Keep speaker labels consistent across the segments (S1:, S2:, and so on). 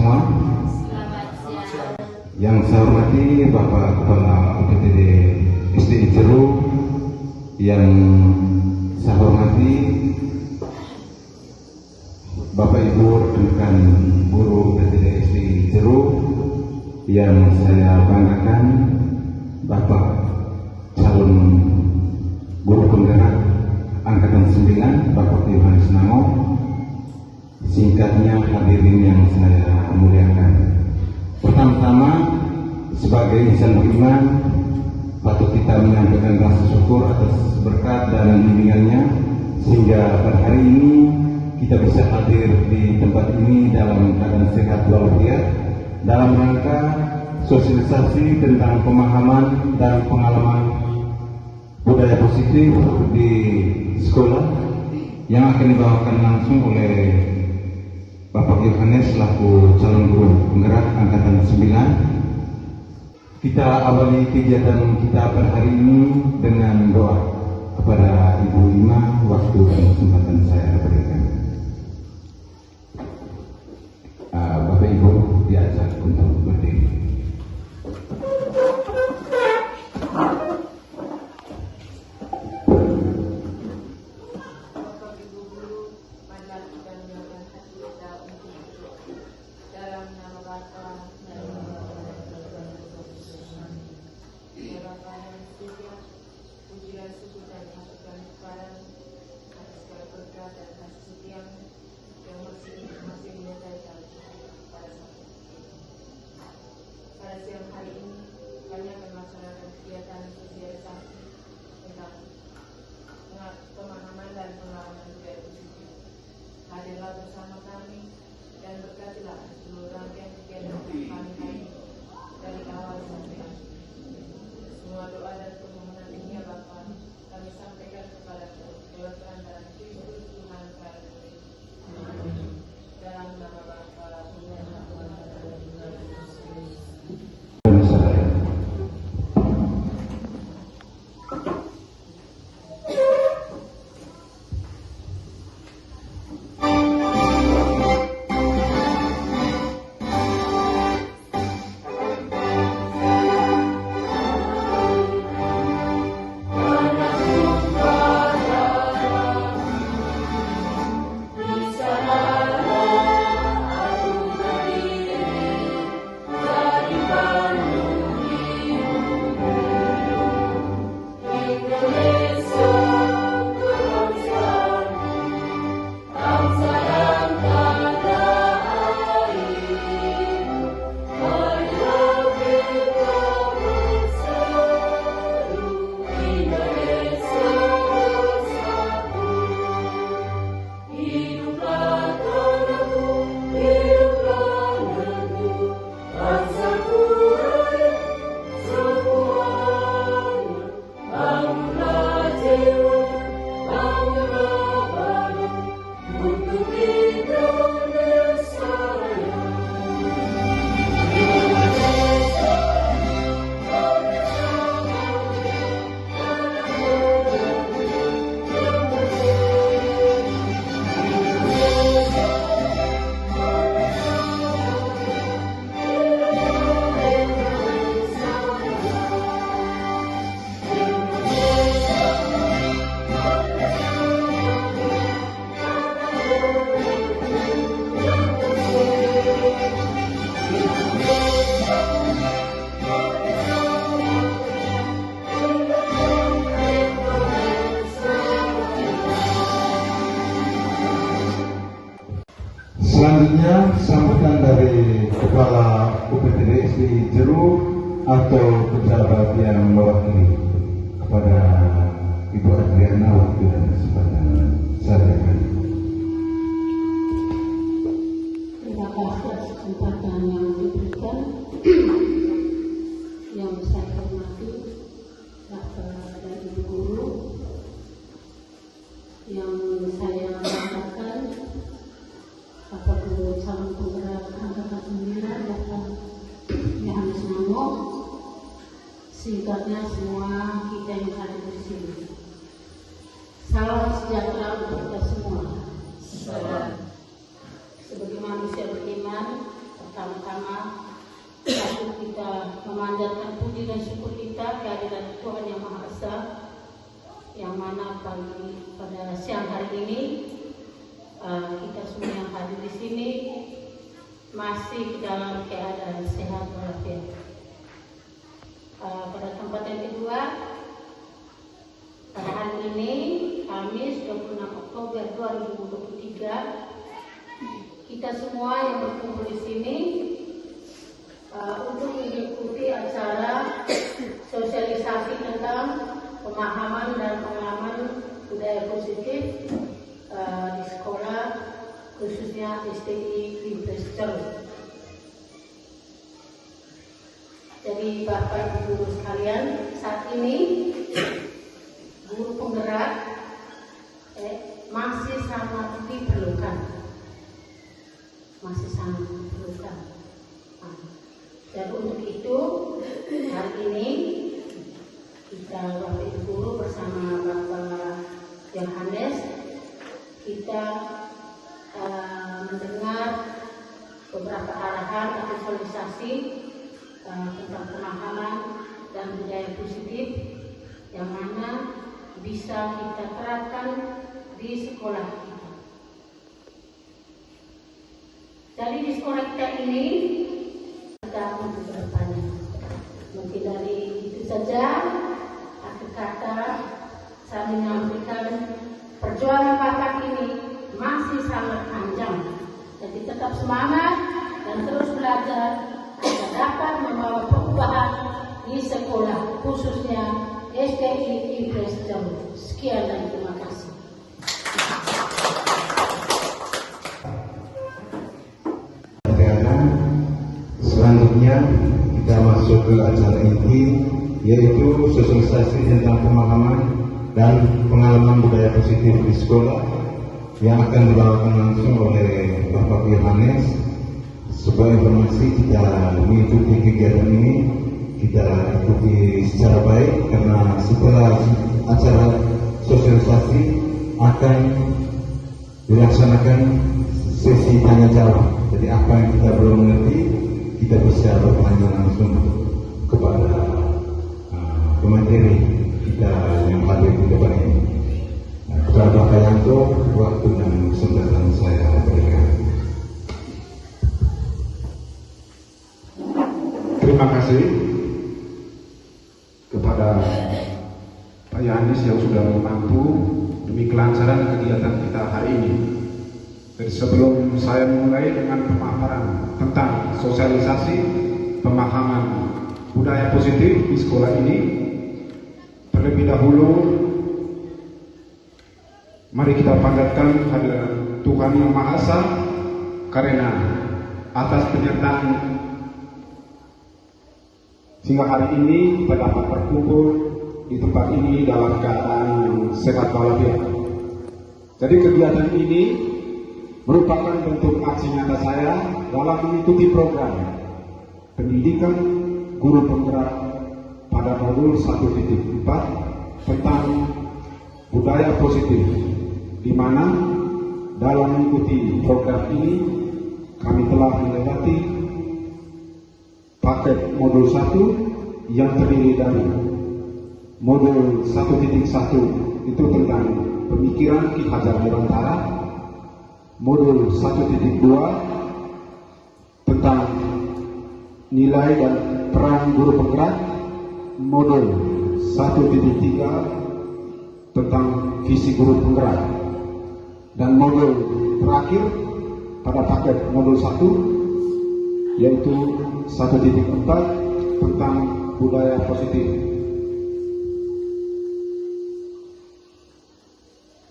S1: semua. Yang saya hormati Bapak Kepala UPTD SDI Jeruk, yang saya hormati Bapak Ibu rekan guru UPTD SDI Jeruk, yang saya banggakan Bapak calon guru penggerak Angkatan 9, Bapak Yohanes Nango, singkatnya hadirin yang saya muliakan. Pertama-tama, sebagai insan beriman, patut kita menyampaikan rasa syukur atas berkat dan bimbingannya sehingga pada hari ini kita bisa hadir di tempat ini dalam keadaan sehat walafiat dalam rangka sosialisasi tentang pemahaman dan pengalaman budaya positif di sekolah yang akan dibawakan langsung oleh Bapak Yohanes selaku calon guru penggerak Angkatan 9. Kita awali kegiatan kita pada hari ini dengan doa kepada Ibu Ima. Waktu dan kesempatan saya berikan. Bapak Ibu diajak untuk berdiri.
S2: Bersama kami dan berkatilah seluruh rangkaian kegiatan kami dari awal sampai akhir. Semua doa dan permohonan ini ya Bapa, kami sampaikan kepada lewat perantara Kristus Tuhan kami. Dalam nama Bapa, Tuhan dan
S1: selanjutnya sambutan dari Kepala UPTD SDI Jeruk atau pejabat yang mewakili kepada Ibu Adriana. Waktu dan kesempatan saya berikan.
S3: Terima kasih atas kesempatan yang diberikan. Yang saya hormati Bapak dan Ibu Guru, yang saya banggakan Bapak Guru calon penggerak Angkatan 9, Bapak Yohanes Nango, singkatnya semua kita yang hadir di sini. Salam sejahtera untuk kita semua. Sebagai manusia beriman, pertama memanjatkan puji dan syukur kita kehadiran Tuhan Yang Maha Esa, yang mana pada siang hari ini kita semua yang hadir di sini masih dalam keadaan sehat walafiat. Pada tempat yang kedua, pada hari ini Kamis 26 Oktober 2023, kita semua yang berkumpul di sini untuk mengikuti acara sosialisasi tentang pemahaman dan pengalaman budaya positif di sekolah, khususnya STI Impres Cerut. Jadi Bapak Ibu Guru sekalian, saat ini guru penggerak masih sangat diperlukan, Dan untuk itu hari ini kita Bapak Ibu Guru bersama Bapak Yohanes kita mendengar beberapa arahan atau sosialisasi tentang pemahaman dan budaya positif yang mana bisa kita terapkan di sekolah kita. Jadi di sekolah kita ini kita untuk kedepannya. Mungkin dari itu saja akhir kata saya menyampaikan perjuangan Bapak ini masih sangat panjang. Jadi tetap semangat dan terus belajar agar dapat membawa perubahan di sekolah, khususnya STI Impres Cerut. Sekian dan terima kasih.
S1: Selanjutnya kita masuk ke acara inti, yaitu sosialisasi tentang pemahaman dan pengalaman budaya positif di sekolah yang akan dibawakan langsung oleh Bapak Yohanes. Sebagai informasi, kita mengikuti kegiatan ini, kita ikuti secara baik karena setelah acara sosialisasi akan dilaksanakan sesi tanya jawab. Jadi apa yang kita belum mengerti, kita bisa bertanya langsung kepada pemateri kita yang hadir di depan ini. Kepada Bapak Yanto, waktu dan kesempatan saya berikan.
S4: Terima kasih kepada Pak Yohanes yang sudah membantu demi kelancaran kegiatan kita hari ini. Jadi sebelum saya mulai dengan pemaparan tentang sosialisasi pemahaman budaya positif di sekolah ini, terlebih dahulu mari kita panjatkan kehadirat Tuhan Yang Maha Esa karena atas penyertaan sehingga hari ini kita dapat berkumpul di tempat ini dalam keadaan yang sehat walafiat. Jadi kegiatan ini merupakan bentuk aksi nyata saya dalam mengikuti program pendidikan guru penggerak pada modul 1.4 tentang budaya positif, di mana dalam mengikuti program ini kami telah melewati paket modul 1 yang terdiri dari modul 1.1 itu tentang pemikiran Ki Hajar Dewantara, modul 1.2 tentang nilai dan peran guru penggerak, modul 1.3 tentang visi guru penggerak, dan modul terakhir pada paket modul 1 yaitu 1.4 tentang budaya positif.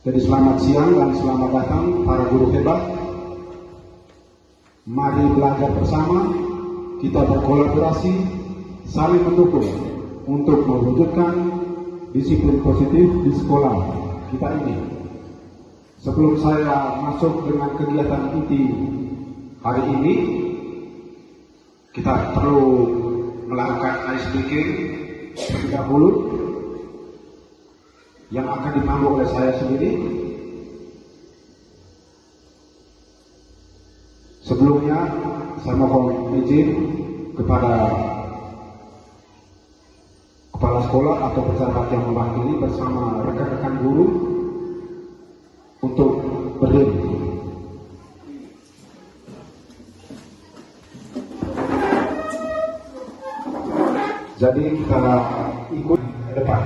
S4: Jadi selamat siang dan selamat datang para guru hebat. Mari belajar bersama, kita berkolaborasi, saling mendukung untuk mewujudkan disiplin positif di sekolah kita ini. Sebelum saya masuk dengan kegiatan inti hari ini, kita perlu melakukan ice breaking terlebih dahulu yang akan dipandu oleh saya sendiri. Sebelumnya saya mohon izin kepada sekolah atau pejabat yang mewakili bersama rekan-rekan guru untuk berdiri. Jadi kita ikut ke depan.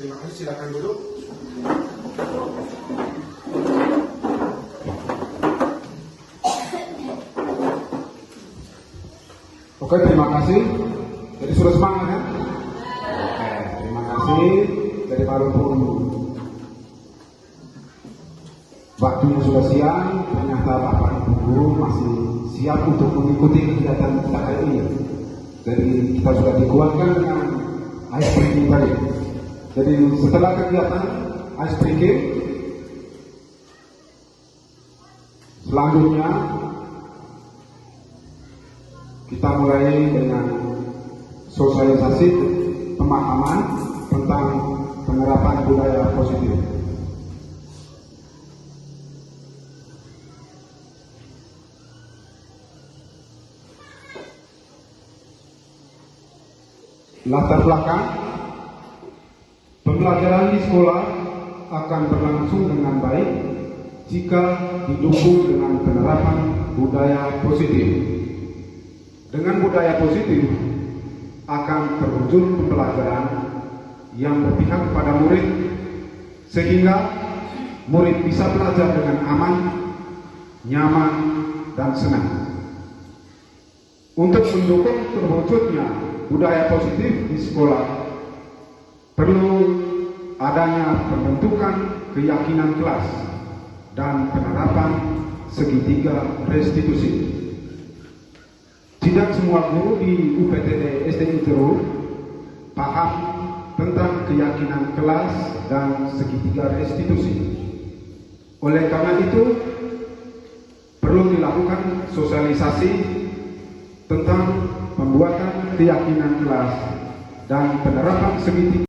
S5: Terima kasih, silakan duduk.
S4: Oke, terima kasih. Jadi sudah semangat ya? Oke, terima kasih. Jadi walaupun waktunya sudah siang, ternyata Bapak Ibu Guru masih siap untuk mengikuti kegiatan kita kali ini. Jadi kita sudah dikuatkan dengan ice breaking tadi. Jadi setelah kegiatan ice breaking, selanjutnya kita mulai dengan sosialisasi pemahaman tentang penerapan budaya positif. Latar belakang pembelajaran di sekolah akan berlangsung dengan baik jika didukung dengan penerapan budaya positif. Dengan budaya positif akan terwujud pembelajaran yang berpihak kepada murid sehingga murid bisa belajar dengan aman, nyaman, dan senang. Untuk mendukung terwujudnya budaya positif di sekolah, perlu adanya pembentukan keyakinan kelas dan penerapan segitiga restitusi. Tidak semua guru di UPTD SDI Teru paham tentang keyakinan kelas dan segitiga restitusi. Oleh karena itu, perlu dilakukan sosialisasi tentang pembuatan keyakinan kelas dan penerapan segitiga.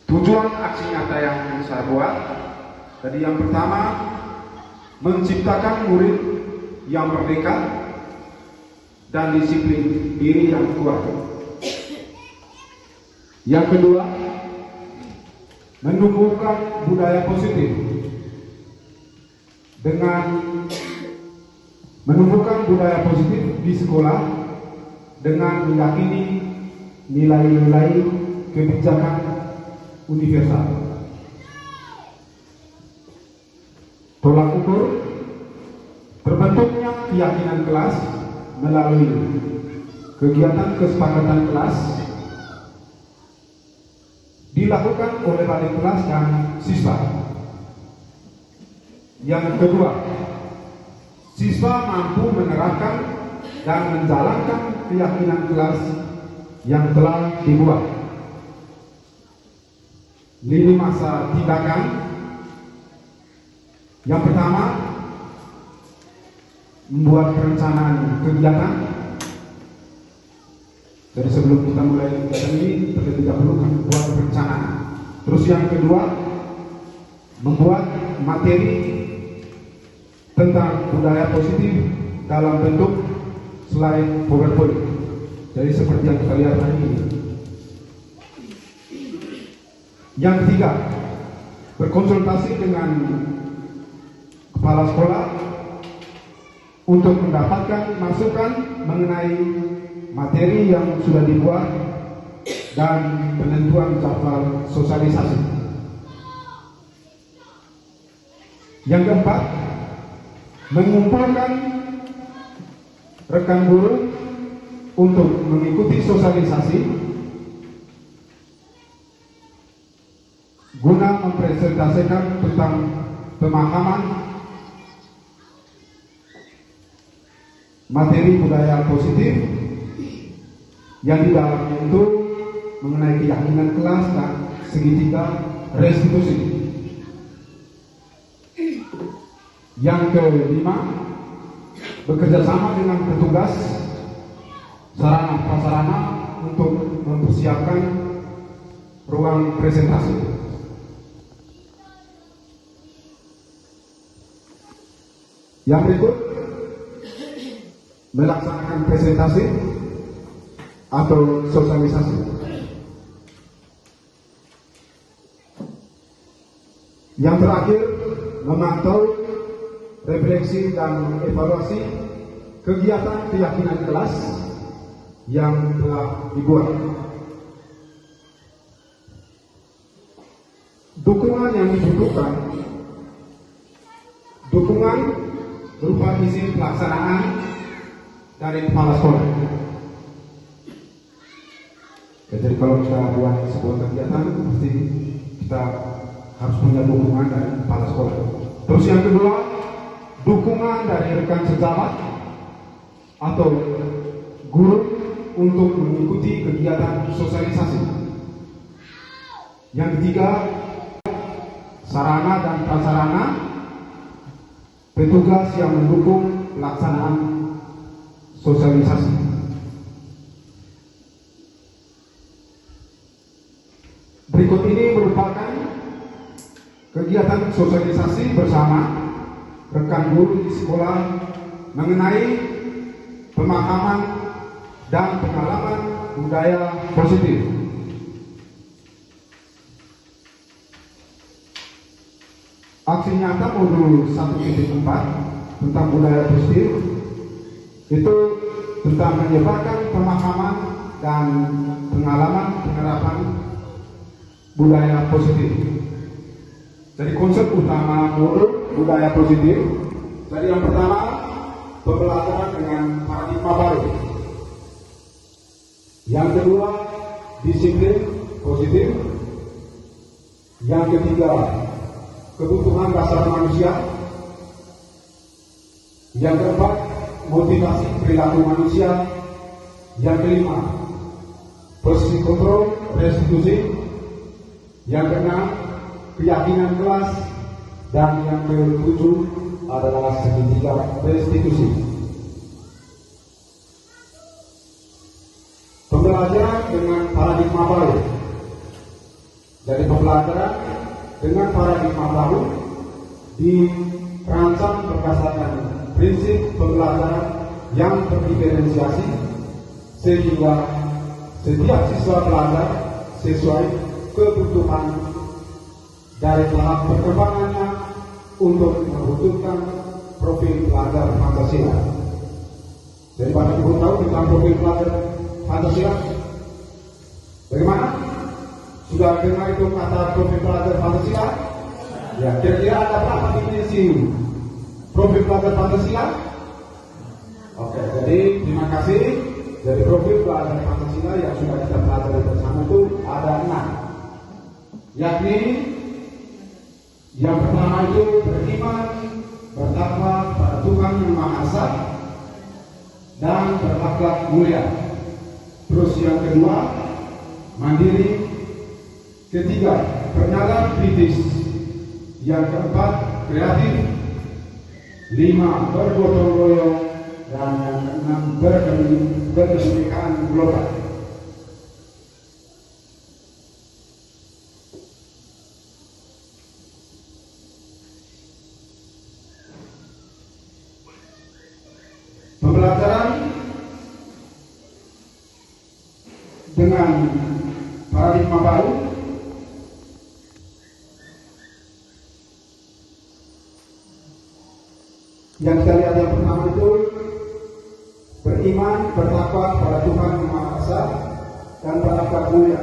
S4: Tujuan aksi nyata yang saya buat, tadi yang pertama, menciptakan murid yang merdeka dan disiplin diri yang kuat. Yang kedua, menumbuhkan budaya positif dengan menumbuhkan budaya positif di sekolah dengan meyakini nilai-nilai kebijakan universal. Tolak ukur terbentuknya keyakinan kelas melalui kegiatan kesepakatan kelas dilakukan oleh balik kelas dan siswa. Yang kedua, siswa mampu menerapkan dan menjalankan keyakinan kelas yang telah dibuat. Lini masa tindakan. Yang pertama, membuat perencanaan kegiatan. Jadi sebelum kita mulai kegiatan ini, terlebih dahulu kami buat perencanaan. Terus yang kedua, membuat materi tentang budaya positif dalam bentuk slide PowerPoint. Jadi seperti yang kita lihat hari ini. Yang ketiga, berkonsultasi dengan kepala sekolah untuk mendapatkan masukan mengenai materi yang sudah dibuat dan penentuan jadwal sosialisasi. Yang keempat, mengumpulkan rekan guru untuk mengikuti sosialisasi guna mempresentasikan tentang pemahaman materi budaya positif yang di dalamnya itu mengenai keyakinan kelas dan segitiga restitusi. Yang kelima, bekerja sama dengan petugas sarana prasarana untuk mempersiapkan ruang presentasi. Yang berikut, melaksanakan presentasi atau sosialisasi. Yang terakhir, memantau, refleksi dan evaluasi kegiatan keyakinan kelas yang telah dibuat. Dukungan yang dibutuhkan, dukungan berupa izin pelaksanaan dari kepala sekolah. Ya, jadi kalau kita buat sebuah kegiatan, pasti kita harus punya dukungan dari kepala sekolah. Terus yang kedua, dukungan dari rekan sejawat atau guru untuk mengikuti kegiatan sosialisasi. Yang ketiga, sarana dan prasarana petugas yang mendukung pelaksanaan sosialisasi. Berikut ini merupakan kegiatan sosialisasi bersama rekan guru di sekolah mengenai pemahaman dan pengalaman budaya positif. Aksi nyata modul 1.4 tentang budaya positif itu tentang menyebarkan pemahaman dan pengalaman penerapan budaya positif. Jadi konsep utama modul budaya positif, jadi yang pertama, pembelajaran dengan paradigma baru. Yang kedua, disiplin positif. Yang ketiga, kebutuhan dasar manusia. Yang keempat, motivasi perilaku manusia. Yang kelima, posisi kontrol restitusi. Yang keenam, keyakinan kelas. Dan yang ketujuh adalah segitiga restitusi. Pembelajaran dengan paradigma baru. Jadi pembelajaran dengan paradigma baru dirancang berdasarkan prinsip pembelajaran yang terdiferensiasi sehingga setiap siswa belajar sesuai kebutuhan dari tahap perkembangannya untuk membutuhkan profil pelajar Pancasila. Jadi Bapak Ibu tahu tentang profil pelajar Pancasila? Bagaimana? Sudah dengar itu kata profil pelajar Pancasila? Ya, kira-kira ada berapa definisi profil pelajar Pancasila? Oke, jadi terima kasih. Jadi profil pelajar Pancasila yang sudah kita pelajari bersama itu ada 6, yakni yang pertama itu beriman, bertakwa pada Tuhan Yang Maha Esa dan berakhlak mulia. Terus yang kedua, mandiri. Ketiga, bernalar kritis. Yang keempat, kreatif. 5, bergotong royong. Dan yang keenam, berkebinekaan global. Pembelajaran dengan paradigma baru yang kita lihat yang pertama itu beriman, bertakwa pada Tuhan Yang Maha Esa dan berakhlak mulia.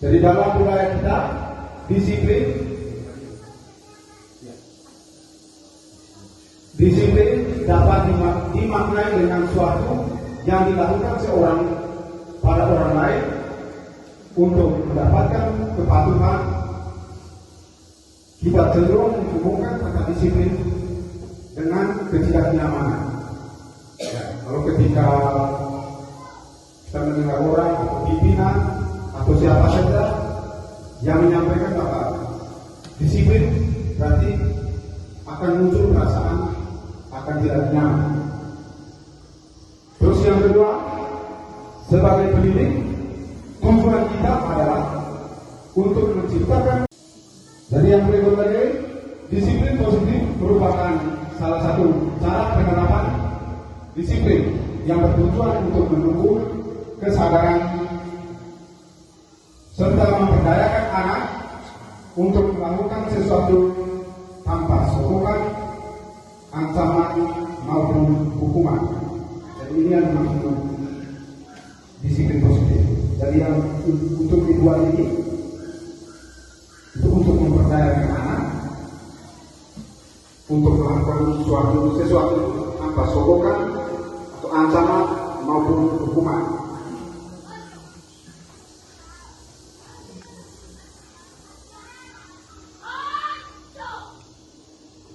S4: Jadi dalam budaya kita disiplin dapat dimaknai dengan suatu yang dilakukan seorang pada orang lain untuk mendapatkan kepatuhan. Kita cenderung menghubungkan kata disiplin dengan ketidaknyamanan. Ya, kalau ketika kita mendengar orang atau pimpinan atau siapa saja yang menyampaikan kata disiplin, berarti akan muncul perasaan akan tidak nyaman. Terus yang kedua, sebagai pendidik, tujuan kita adalah untuk menciptakan. Jadi yang berikut lagi, disiplin positif merupakan salah satu cara penerapan disiplin yang bertujuan untuk menumbuh kesadaran serta memperdayakan anak untuk melakukan sesuatu tanpa sokongan, ancaman maupun hukuman. Jadi ini yang dimaksud disiplin positif. Jadi yang untuk dibuat ini itu untuk memperdayakan anak untuk melakukan sesuatu tanpa sokongan atau ancaman maupun hukuman.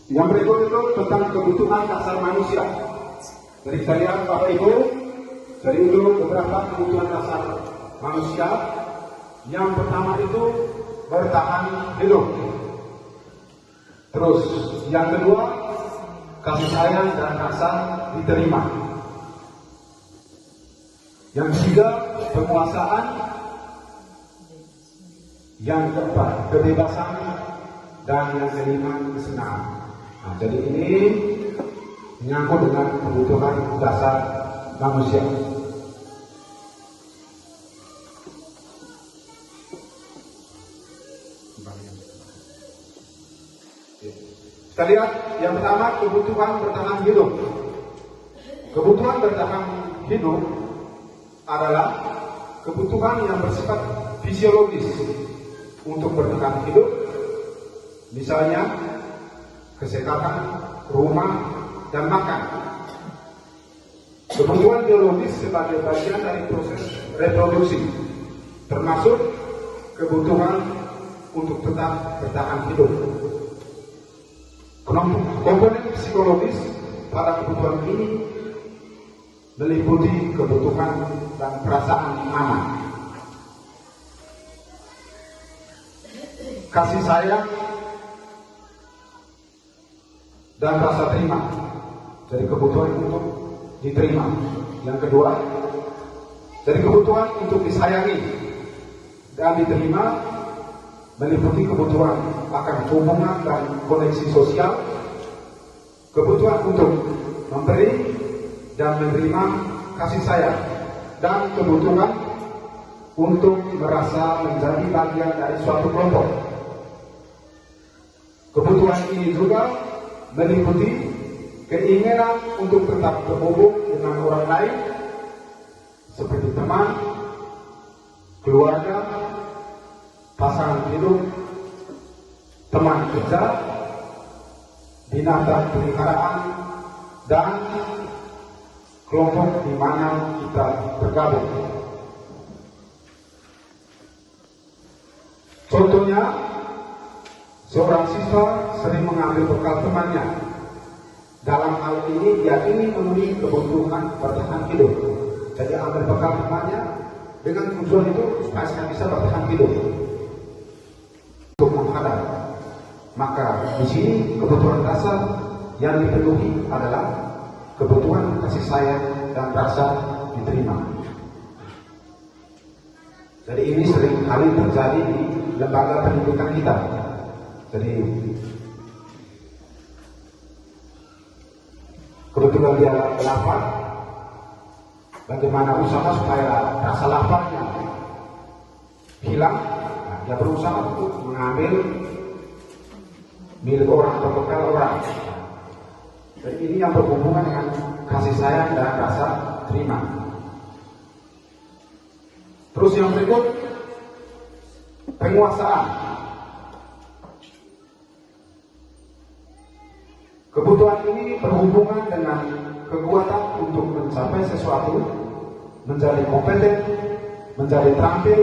S4: Yang berikut itu tentang kebutuhan dasar manusia. Jadi kita lihat Bapak Ibu, jadi itu beberapa kebutuhan dasar manusia. Yang pertama itu bertahan hidup. Terus yang kedua, kasih sayang dan rasa diterima. Yang ketiga, penguasaan. Yang keempat, kebebasan. Dan yang kelima, kesenangan. Nah, jadi ini menyangkut dengan kebutuhan dasar manusia. Kita lihat yang pertama, kebutuhan bertahan hidup. Kebutuhan bertahan hidup adalah kebutuhan yang bersifat fisiologis untuk bertahan hidup. Misalnya kesehatan, rumah, dan makan. Kebutuhan biologis sebagai bagian dari proses reproduksi, termasuk kebutuhan untuk tetap bertahan hidup. Komponen psikologis pada kebutuhan ini meliputi kebutuhan dan perasaan aman, kasih sayang, dan rasa terima. Jadi kebutuhan untuk diterima. Yang kedua, jadi kebutuhan untuk disayangi dan diterima meliputi kebutuhan akan hubungan dan koneksi sosial, kebutuhan untuk memberi dan menerima kasih sayang, dan kebutuhan untuk merasa menjadi bagian dari suatu kelompok. Kebutuhan ini juga meliputi keinginan untuk tetap terhubung dengan orang lain seperti teman, keluarga, pasangan hidup, teman kerja, binatang peliharaan, dan kelompok di mana kita bergabung. Contohnya, seorang siswa sering mengambil bekal temannya. Dalam hal ini dia ingin memenuhi kebutuhan bertahan hidup. Jadi ambil bekal temannya dengan tujuan itu supaya saya bisa bertahan hidup untuk menghadap. Maka di sini kebutuhan dasar yang dipenuhi adalah kebutuhan kasih sayang dan rasa diterima. Jadi ini sering kali terjadi di lembaga pendidikan kita. Jadi kebetulan dia lapar, bagaimana usaha supaya rasa laparnya hilang? Nah, dia berusaha untuk mengambil milik orang atau bekal orang. Dan ini yang berhubungan dengan kasih sayang dan rasa terima. Terus yang berikut, penguasaan. Kebutuhan ini berhubungan dengan kekuatan untuk mencapai sesuatu, menjadi kompeten, menjadi terampil,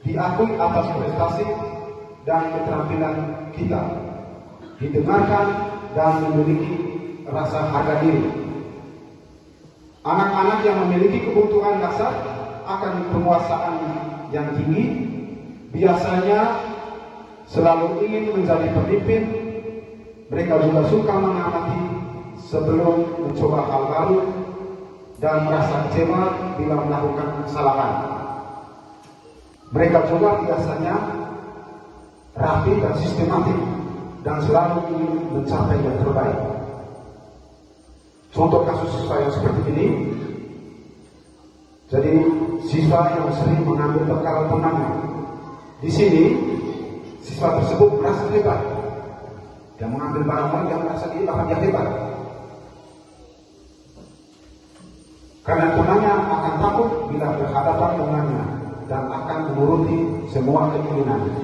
S4: diakui atas prestasi dan keterampilan kita, didengarkan dan memiliki rasa harga diri. Anak-anak yang memiliki kebutuhan dasar akan penguasaan yang tinggi, biasanya selalu ingin menjadi pemimpin. Mereka juga suka mengamati sebelum mencoba hal baru dan merasa kecewa bila melakukan kesalahan. Mereka juga biasanya rapi dan sistematik dan selalu ingin mencapai yang terbaik. Contoh kasus siswa yang seperti ini, jadi siswa yang sering mengambil bekal temannya. Di sini siswa tersebut merasa hebat. Dia mengambil barang yang merasa dia hebat. Karena temannya akan takut bila berhadapan dengannya dan akan menuruti semua keinginannya.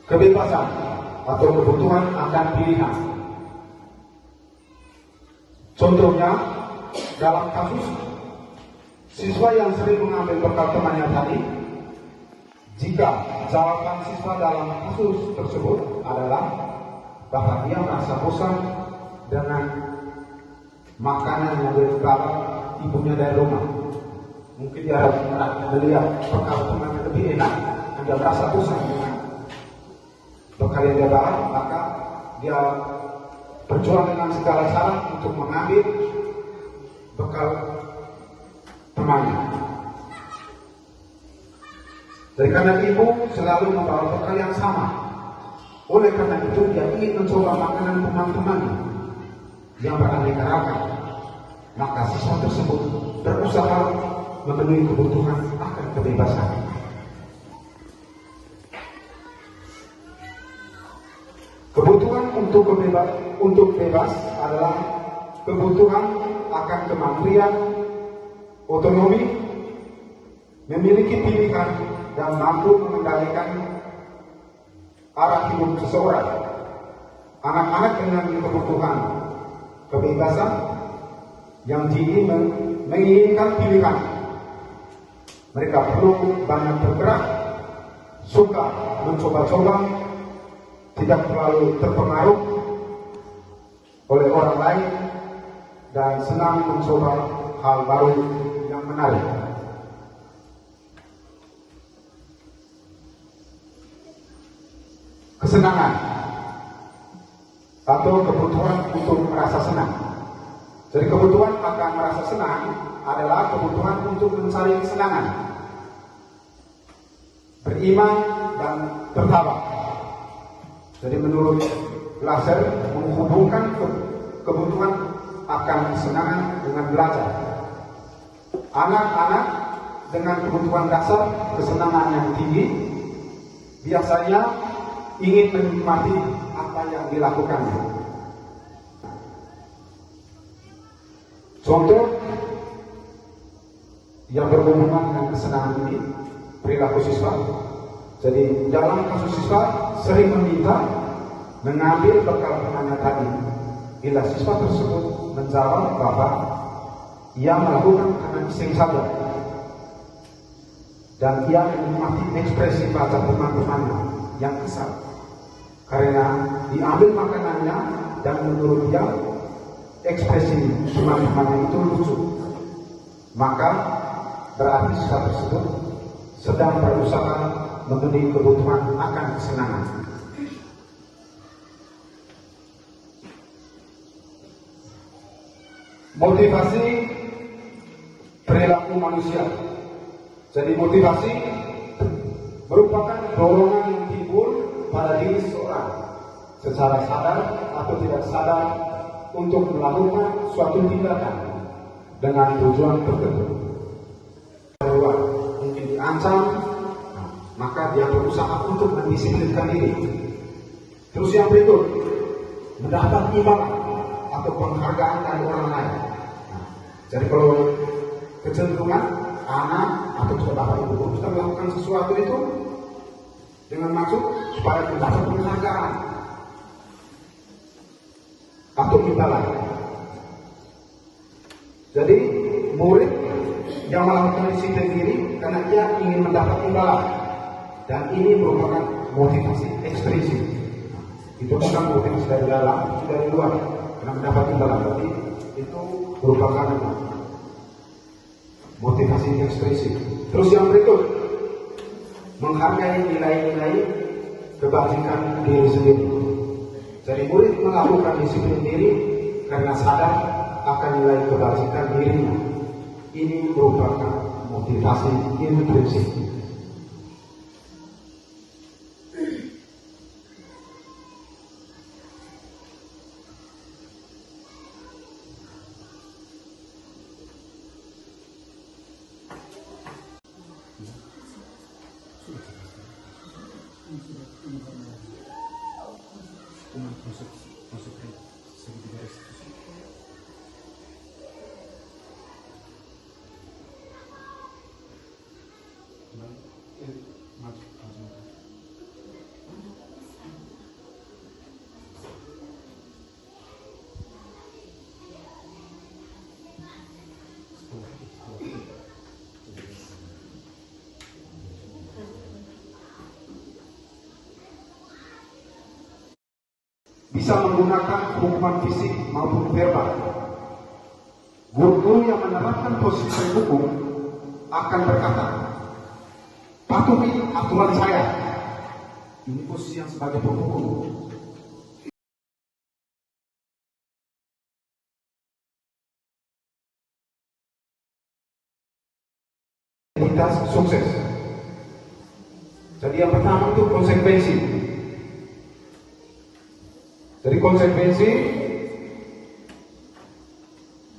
S4: Kebebasan atau kebutuhan akan pilihan. Contohnya, dalam kasus siswa yang sering mengambil bekal temannya tadi, jika jawaban siswa dalam kasus tersebut adalah bahwa dia merasa bosan dengan makanan yang dibawa ibunya dari rumah, mungkin dia melihat bekal temannya lebih enak dan dia merasa bosan dengan bekal yang dia bawa, maka dia berjuang dengan segala cara untuk mengambil bekal temannya. Jadi karena ibu selalu membawa bekal yang sama, oleh karena itu dia ingin mencoba makanan teman-temannya yang beraneka ragam. Maka siswa tersebut berusaha memenuhi kebutuhan akan kebebasan. Kebutuhan untuk bebas adalah kebutuhan akan kemandirian, otonomi, memiliki pilihan dan mampu mengendalikan arah hidup seseorang. Anak-anak dengan kebutuhan kebebasan yang tinggi menginginkan pilihan. Mereka perlu banyak bergerak, suka mencoba-coba, tidak terlalu terpengaruh oleh orang lain, dan senang mencoba hal baru yang menarik. Kesenangan atau kebutuhan untuk merasa senang. Jadi kebutuhan akan merasa senang adalah kebutuhan untuk mencari kesenangan, beriman dan bertawa. Jadi menurut Lasser menghubungkan kebutuhan akan kesenangan dengan belajar. Anak-anak dengan kebutuhan dasar kesenangan yang tinggi biasanya ingin menikmati apa yang dilakukannya. Contoh yang berhubungan dengan kesenangan ini, perilaku siswa. Jadi dalam kasus siswa sering meminta mengambil bekal penanya tadi bila siswa tersebut menjawab bahwa ia melakukan karena iseng saja, dan ia menikmati ekspresi baca teman-temannya yang kesal karena diambil makanannya, dan menurut dia ekspresi teman-temannya itu lucu, maka berarti siswa tersebut sedang berusaha memenuhi kebutuhan akan kesenangan. Motivasi perilaku manusia. Jadi motivasi merupakan dorongan yang timbul pada diri seseorang secara sadar atau tidak sadar untuk melakukan suatu tindakan dengan tujuan tertentu. Kalau mungkin diancam, maka dia berusaha untuk mendisiplinkan diri. Terus yang berikut, mendapat imbalan atau penghargaan dari orang lain. Jadi kalau kecenderungan anak atau bapak ibu sudah melakukan sesuatu itu dengan maksud supaya mendapat penghargaan atau imbalan. Jadi murid yang melakukan disiplin diri karena dia ingin mendapat imbalan, dan ini merupakan motivasi ekstrinsi. Itu bukan motivasi dari dalam, itu dari luar. Karena mendapat imbalan, berarti itu merupakan motivasi ekstrinsi. Terus yang berikut, menghargai nilai-nilai kebajikan diri sendiri. Jadi murid melakukan disiplin diri karena sadar akan nilai kebajikan dirinya. Ini merupakan motivasi intrinsik. Bisa menggunakan hukuman fisik maupun verbal. Guru-guru yang menerapkan posisi hukum akan berkata, patuhi aturan saya. Ini posisi yang sebagai penghukum. Identitas sukses. Jadi yang pertama itu konsekuensi. Jadi konsekuensi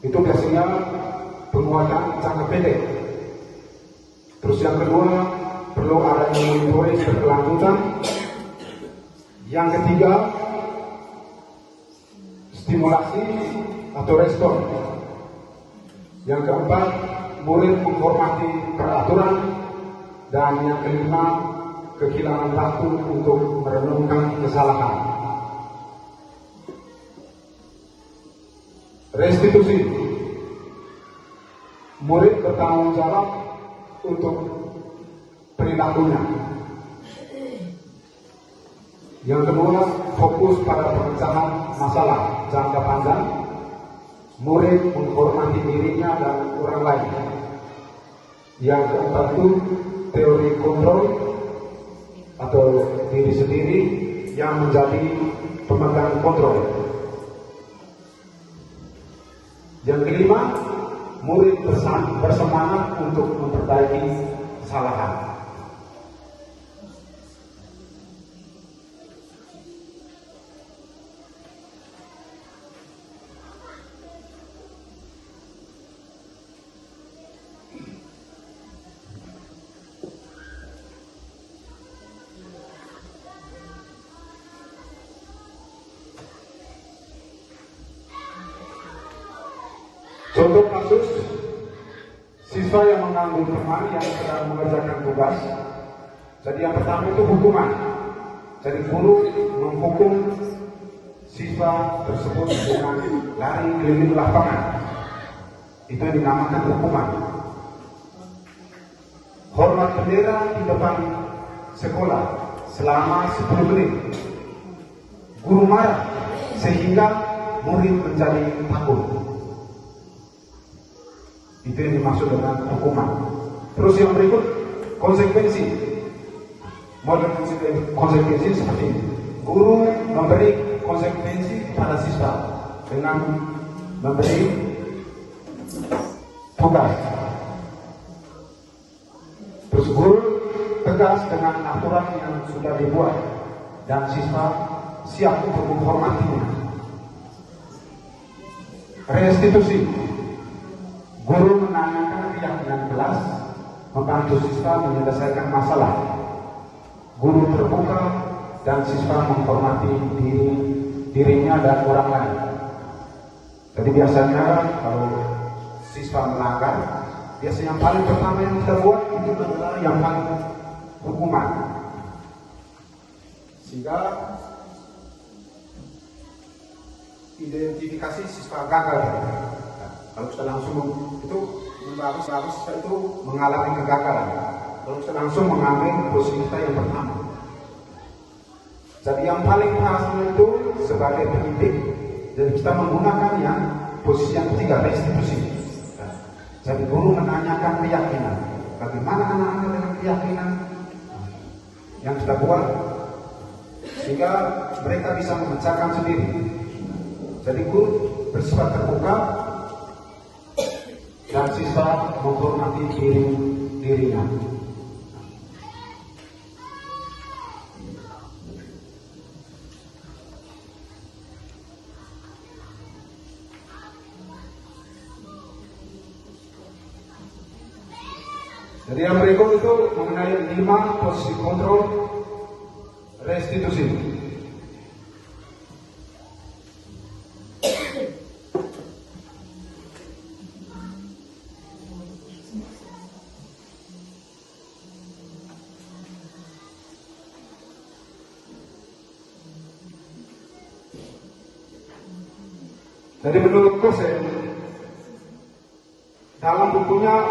S4: itu biasanya penguatan jangka pendek. Terus yang kedua, perlu adanya monitoring berkelanjutan. Yang ketiga, stimulasi atau respon. Yang keempat, murid menghormati peraturan. Dan yang kelima, kehilangan waktu untuk merenungkan kesalahan.
S6: Restitusi.
S4: murid bertanggung jawab untuk perilakunya. Yang kedua, fokus pada pemecahan masalah jangka panjang. Murid menghormati dirinya dan orang lain. Yang keempat itu teori kontrol atau diri sendiri yang menjadi pemegang kontrol. Yang kelima, murid bersemangat untuk memperbaiki kesalahan. Contoh kasus siswa yang mengganggu teman yang sedang mengerjakan tugas. Jadi yang pertama itu hukuman. Jadi guru menghukum siswa tersebut dengan lari keliling lapangan. Itu yang dinamakan hukuman. Hormat bendera di depan sekolah selama 10 menit. Guru marah sehingga murid menjadi takut. Itu yang dimaksud dengan hukuman. Terus yang berikut, konsekuensi. Model konsekuensi seperti ini. Guru memberi konsekuensi kepada siswa dengan memberi tugas. Terus guru tegas dengan aturan yang sudah dibuat dan siswa siap untuk menghormatinya. Restitusi. Guru menanyakan keyakinan kelas, membantu siswa menyelesaikan masalah. Guru terbuka dan siswa menghormati dirinya dan orang lain. Jadi biasanya kalau siswa melanggar, biasanya yang paling pertama yang kita buat itu adalah yang paling hukuman. Sehingga identifikasi siswa gagal. Kalau kita langsung itu bagus siswa itu mengalami kegagalan. Kalau kita langsung mengambil posisi kita yang pertama. Jadi yang paling perasaan itu sebagai pendidik. Jadi kita menggunakan yang posisi yang ketiga, restitusi. Jadi guru menanyakan keyakinan. Bagaimana anak-anak dengan keyakinan yang kita buat sehingga mereka bisa memecahkan sendiri. Jadi guru bersifat terbuka dan siswa menghormati dirinya. Jadi yang berikut itu mengenai 5 posisi kontrol restitusi. Jadi menurut Kosen, dalam bukunya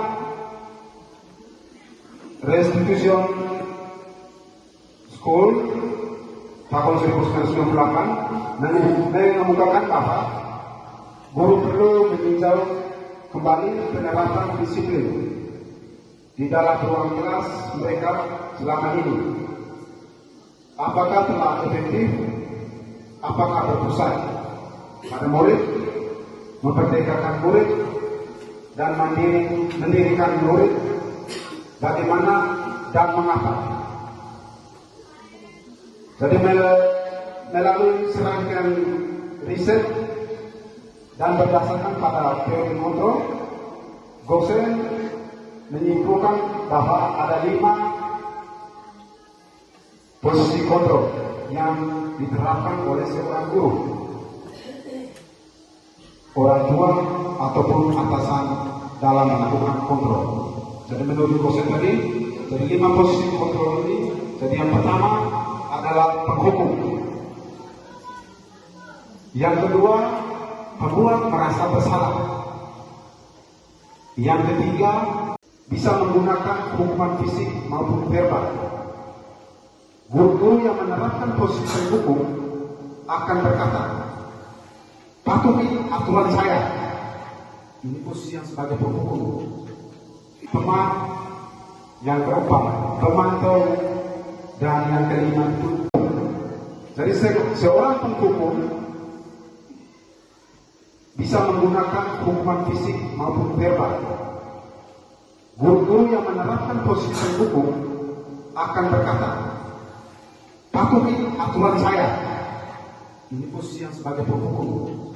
S4: Restitution School tahun 1998 mengemukakan bahwa guru perlu meninjau kembali penerapan disiplin di dalam ruang kelas mereka selama ini. Apakah telah efektif? Apakah berpusat pada murid, memerdekakan murid, dan mendirikan murid, bagaimana dan mengapa. Jadi melalui serangkaian riset dan berdasarkan pada teori kontrol, Gosen menyimpulkan bahwa ada 5 posisi kontrol yang diterapkan oleh seorang guru, orang tua ataupun atasan dalam melakukan kontrol. Jadi menurut Gosen tadi, jadi 5 posisi kontrol ini. Jadi yang pertama adalah penghukum. Yang kedua, pembuat merasa bersalah. Yang ketiga, bisa menggunakan hukuman fisik maupun verbal. Guru-guru yang menerapkan posisi hukum akan berkata, patuhi aturan saya. Ini posisi yang sebagai penghukum. Teman yang keempat, pemantau, dan yang kelima itu. Jadi seorang penghukum bisa menggunakan hukuman fisik maupun verbal. Guru-guru yang menerapkan posisi hukum akan berkata, patuhi aturan saya. Ini posisi yang sebagai penghukum.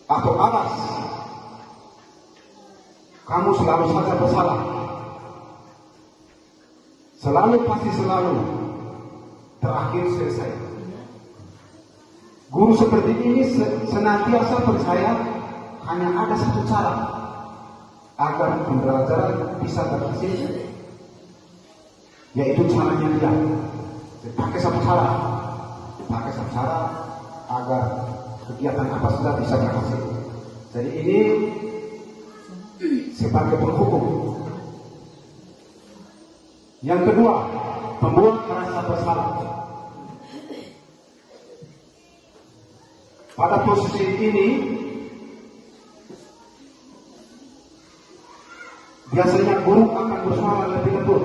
S4: Atau awas, kamu selalu saja bersalah. Selalu pasti selalu. Terakhir selesai. Guru seperti ini senantiasa percaya hanya ada satu cara agar pembelajaran bisa berhasil, yaitu caranya dia. Pakai satu cara agar kegiatan apa saja bisa berhasil. Jadi ini sebagai penghukum. Yang kedua, membuat merasa bersalah. Pada posisi ini biasanya guru akan bersuara lebih lembut.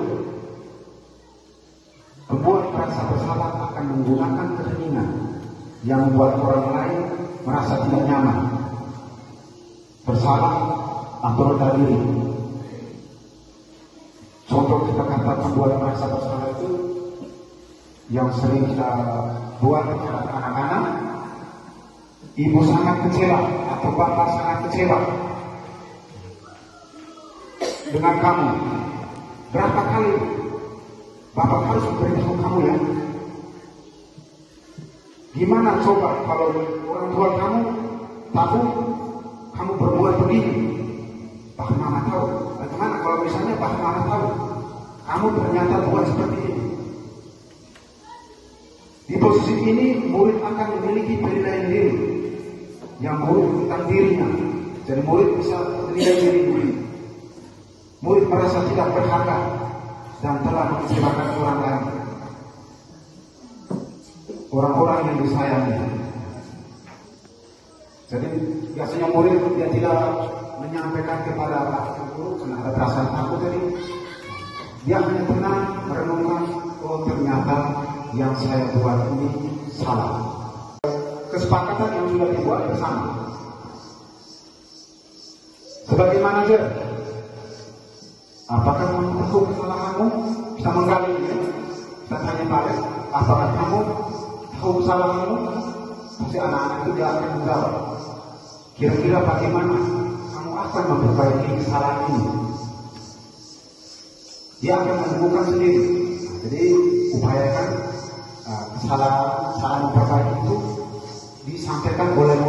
S4: Membuat merasa bersalah akan menggunakan keheningan yang membuat orang lain merasa tidak nyaman, bersalah atau rendah diri. Contoh kita katakan membuat merasa bersalah itu yang sering kita buat terhadap anak-anak. Ibu sangat kecewa atau bapak sangat kecewa dengan kamu. Berapa kali bapak harus memberitahu kamu ya? Gimana coba kalau orang tua kamu tahu kamu berbuat begini? Bah mama tahu. Bagaimana kalau misalnya bah mama tahu kamu ternyata buat seperti ini? Di posisi ini murid akan memiliki penilaian diri yang buruk tentang dirinya. Jadi murid bisa menilai diri murid. Murid merasa tidak berharga dan telah mengecewakan orang lain, orang-orang yang disayangi. Jadi biasanya murid dia tidak menyampaikan kepada guru karena ada perasaan takut. Jadi dia hanya tenang merenungkan, oh ternyata yang saya buat ini salah. Kesepakatan yang sudah dibuat bersama. Sebagai manajer, apakah kamu tahu kesalahanmu? Bisa menggali ini, bisa tanya balik. Apakah kamu tahu kesalahanmu? Pasti anak-anak itu dia akan menjawab. Kira-kira bagaimana kamu akan memperbaiki kesalahan ini? Dia akan menemukan sendiri. Jadi upayakan kesalahan memperbaiki itu disampaikan oleh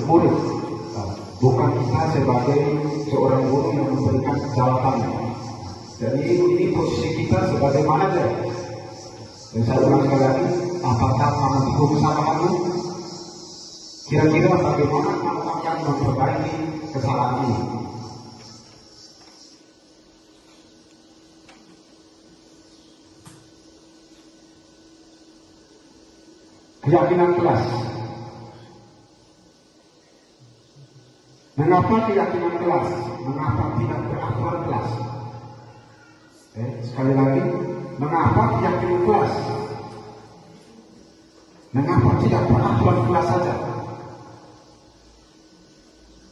S4: murid, bukan kita sebagai seorang guru yang memberikan jawabannya. Jadi ini posisi kita sebagai manajer. Dan saya ulang sekali lagi, apakah kamu tahu kesalahanmu? Kira-kira bagaimana kamu akan memperbaiki kesalahan ini? Keyakinan kelas. Mengapa keyakinan kelas? Mengapa tidak peraturan kelas? Sekali lagi, mengapa keyakinan kelas? Mengapa tidak peraturan kelas saja?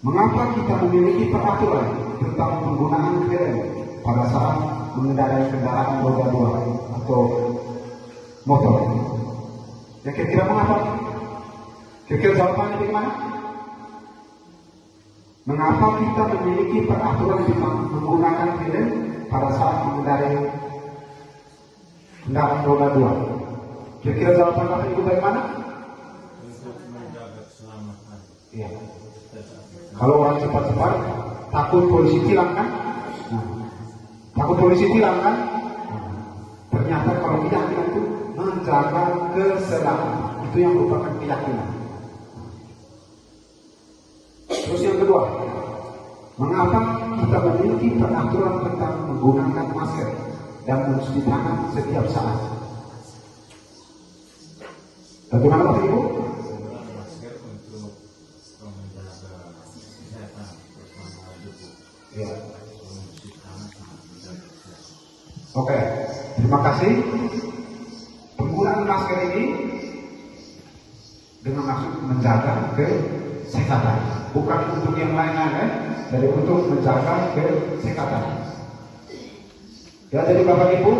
S4: Mengapa kita memiliki peraturan tentang penggunaan helm pada saat mengendarai kendaraan roda 2 atau motor? Ya kira-kira mengapa? Kira-kira jawabannya bagaimana? Mengapa kita memiliki peraturan tentang menggunakan helm pada saat mengendarai kendaraan roda 2? Kira-kira jawaban Bapak Ibu bagaimana?
S6: Untuk menjaga keselamatan.
S4: Iya. Kalau orang cepat-cepat takut polisi tilang kan? Takut polisi tilang kan? Ternyata kalau keyakinan itu menjaga keselamatan, itu yang merupakan keyakinan. Terus yang kedua, Mengapa kita memiliki peraturan tentang menggunakan masker dan mencuci tangan setiap saat? Bagaimana Bapak Ibu?
S6: Penggunaan masker untuk menjaga kesehatan bersama juga.
S4: Ya.
S6: Mencuci tangan sangat menjaga kesehatan.
S4: Oke, terima kasih. Penggunaan masker ini dengan maksud menjaga kesehatan, bukan untuk yang lain-lain, dari untuk menjaga kesehatan. Ya, jadi Bapak Ibu,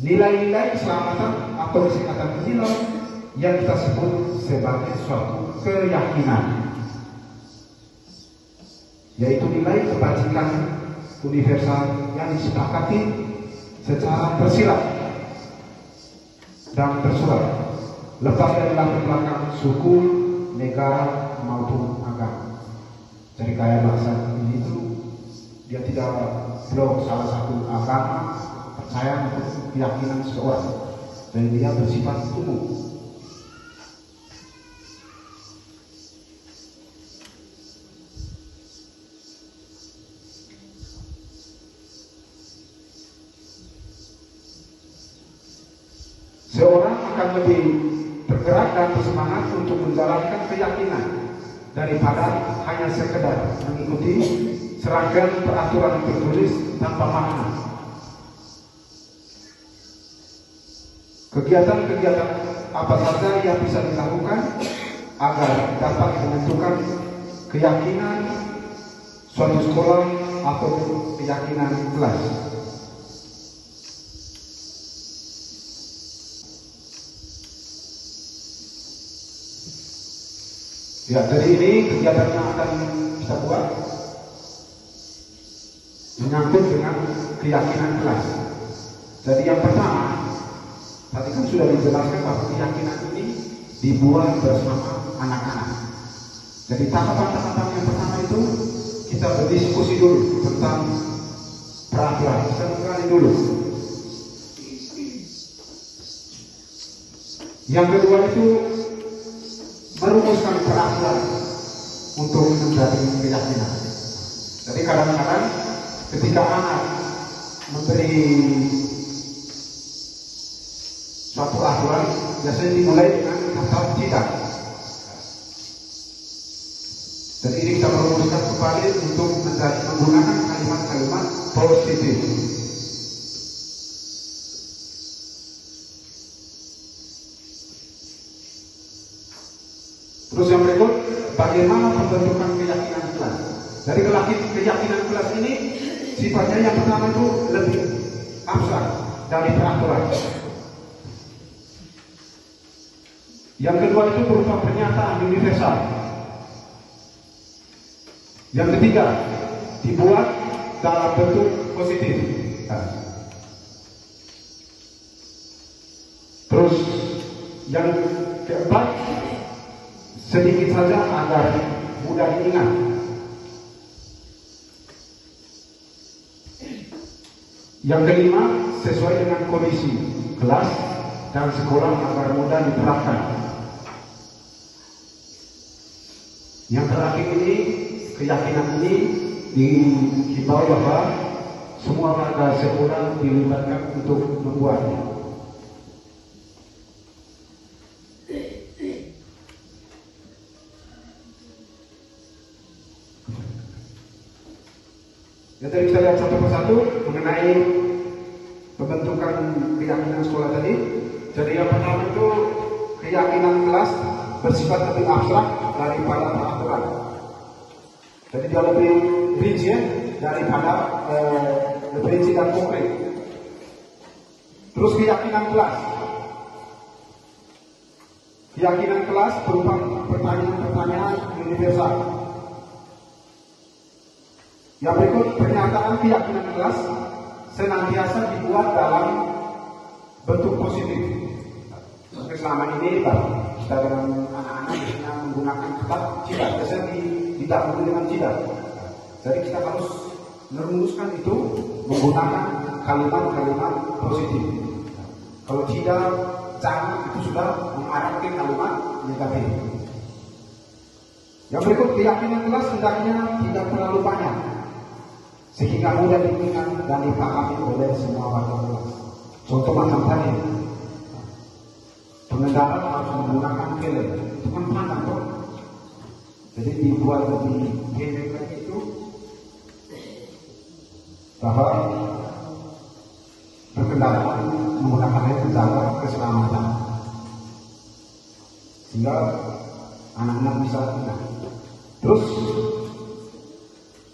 S4: nilai-nilai keselamatan atau kesehatan inilah yang kita sebut sebagai suatu keyakinan, yaitu nilai kebajikan universal yang disepakati secara tersirat dan tersurat, lepas dari latar belakang suku, negara maupun agama. Jadi kayak bahasa ini itu dia tidak blok salah satu agama, percaya untuk keyakinan seseorang, dan dia bersifat umum. Seorang akan lebih bergerak dan bersemangat untuk menjalankan keyakinan daripada hanya sekedar mengikuti serangkaian peraturan tertulis tanpa makna. Kegiatan-kegiatan apa saja yang bisa dilakukan agar dapat menentukan keyakinan suatu sekolah atau keyakinan kelas. Ya, dari ini kegiatan yang akan kita buat menyangkut dengan keyakinan kelas. Jadi yang pertama, tadi kan sudah dijelaskan bahwa keyakinan ini dibuat bersama anak-anak. Jadi tahapan-tahapan yang pertama itu kita berdiskusi dulu tentang peraturan, kita mengenali dulu. Yang kedua itu merumuskan peraturan untuk menjadi keyakinan. Jadi kadang-kadang ketika anak memberi suatu aturan, biasanya dimulai dengan kata tidak. Jadi ini kita merumuskan kembali untuk menggunakan kalimat-kalimat positif. Terus yang berikut, bagaimana pembentukan keyakinan kelas? Dari keyakinan kelas ini, sifatnya yang pertama itu lebih abstrak dari peraturan. Yang kedua itu berupa pernyataan universal. Yang ketiga, dibuat dalam bentuk positif. Terus yang keempat, sedikit saja agar mudah diingat. Yang kelima, sesuai dengan kondisi kelas dan sekolah agar mudah diterapkan. Yang terakhir ini, keyakinan ini dihimbau bahwa semua warga sekolah dilibatkan untuk membuatnya. Jadi kita lihat satu persatu mengenai pembentukan keyakinan sekolah tadi. Jadi yang pertama itu keyakinan kelas bersifat lebih abstrak daripada peraturan. Jadi dia lebih rinci daripada lebih rinci dan konkret. Terus keyakinan kelas. Keyakinan kelas berupa pertanyaan-pertanyaan universal. Yang berikut, pernyataan keyakinan kelas senantiasa dibuat dalam bentuk positif. Seperti selama ini kita dengan anak-anak biasanya menggunakan kata tidak, biasanya didahului dengan tidak. Jadi kita harus merumuskan itu menggunakan kalimat-kalimat positif. Kalau tidak, jangan, itu sudah mengarah ke kalimat negatif. Yang berikut, keyakinan kelas hendaknya tidak terlalu banyak sehingga mudah diingat dan dipahami oleh semua warga kelas. Contoh macam tadi, pengendara harus menggunakan film, itu kan panjang tuh. Jadi dibuat lebih pendek lagi itu bahwa berkendara menggunakan helm menjaga keselamatan sehingga anak-anak bisa ingat. Terus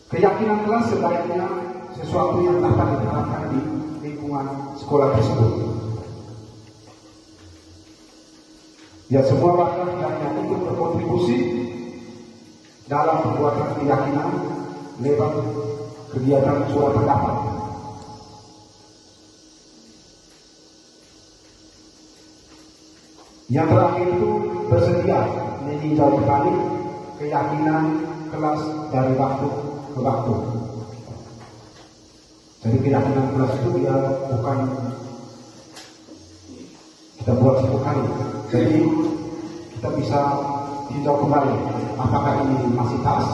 S4: keyakinan kelas sebaiknya sesuatu yang dapat diterapkan di lingkungan sekolah tersebut. Ya, semua warga hendaknya ikut berkontribusi dalam pembuatan keyakinan lewat kegiatan suara pendapat. Yang terakhir itu bersedia meninjau kembali keyakinan kelas dari waktu ke waktu. Jadi keyakinan kelas itu dia bukan kita buat satu kali. Jadi kita bisa tinjau kembali apakah ini masih tas.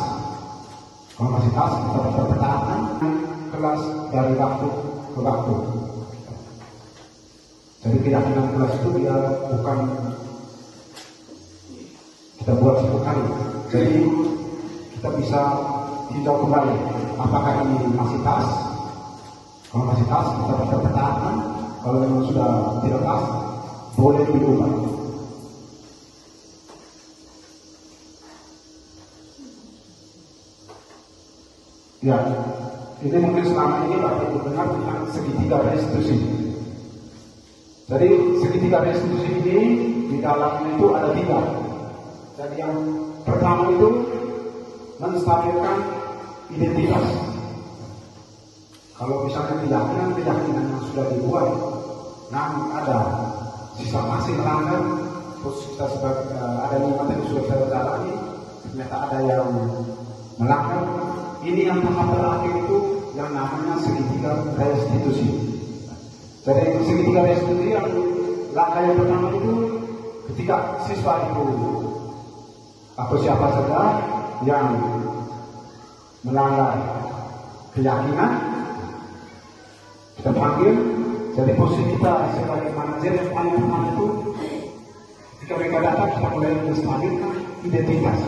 S4: Kalau masih tas, kita bisa pertahankan kelas dari waktu ke waktu. Jadi keyakinan kelas itu dia bukan kita buat satu kali. Jadi kita bisa tinjau kembali apakah ini masih tas. Kalau masih tas, kita bisa pertahankan. Kalau memang sudah tidak tas, boleh diubah. Ya, ini mungkin selama ini Bapak Ibu dengar tentang segitiga restitusi. Jadi segitiga restitusi ini di dalamnya itu ada 3. Jadi yang pertama itu menstabilkan identitas. Kalau misalnya keyakinan yang sudah dibuat, namun ada sisa masih melanggar, terus kita sebagai ada nikmat yang sudah kita jalani, ternyata ada yang melanggar. Ini yang tahap terakhir itu yang namanya segitiga restitusi. Jadi segitiga restitusi yang langkah yang pertama itu ketika siswa itu atau siapa saja yang melanggar keyakinan, kita panggil. Jadi posisi kita sebagai manajer yang paling pertama itu ketika mereka datang kita mulai menstabilkan identitas.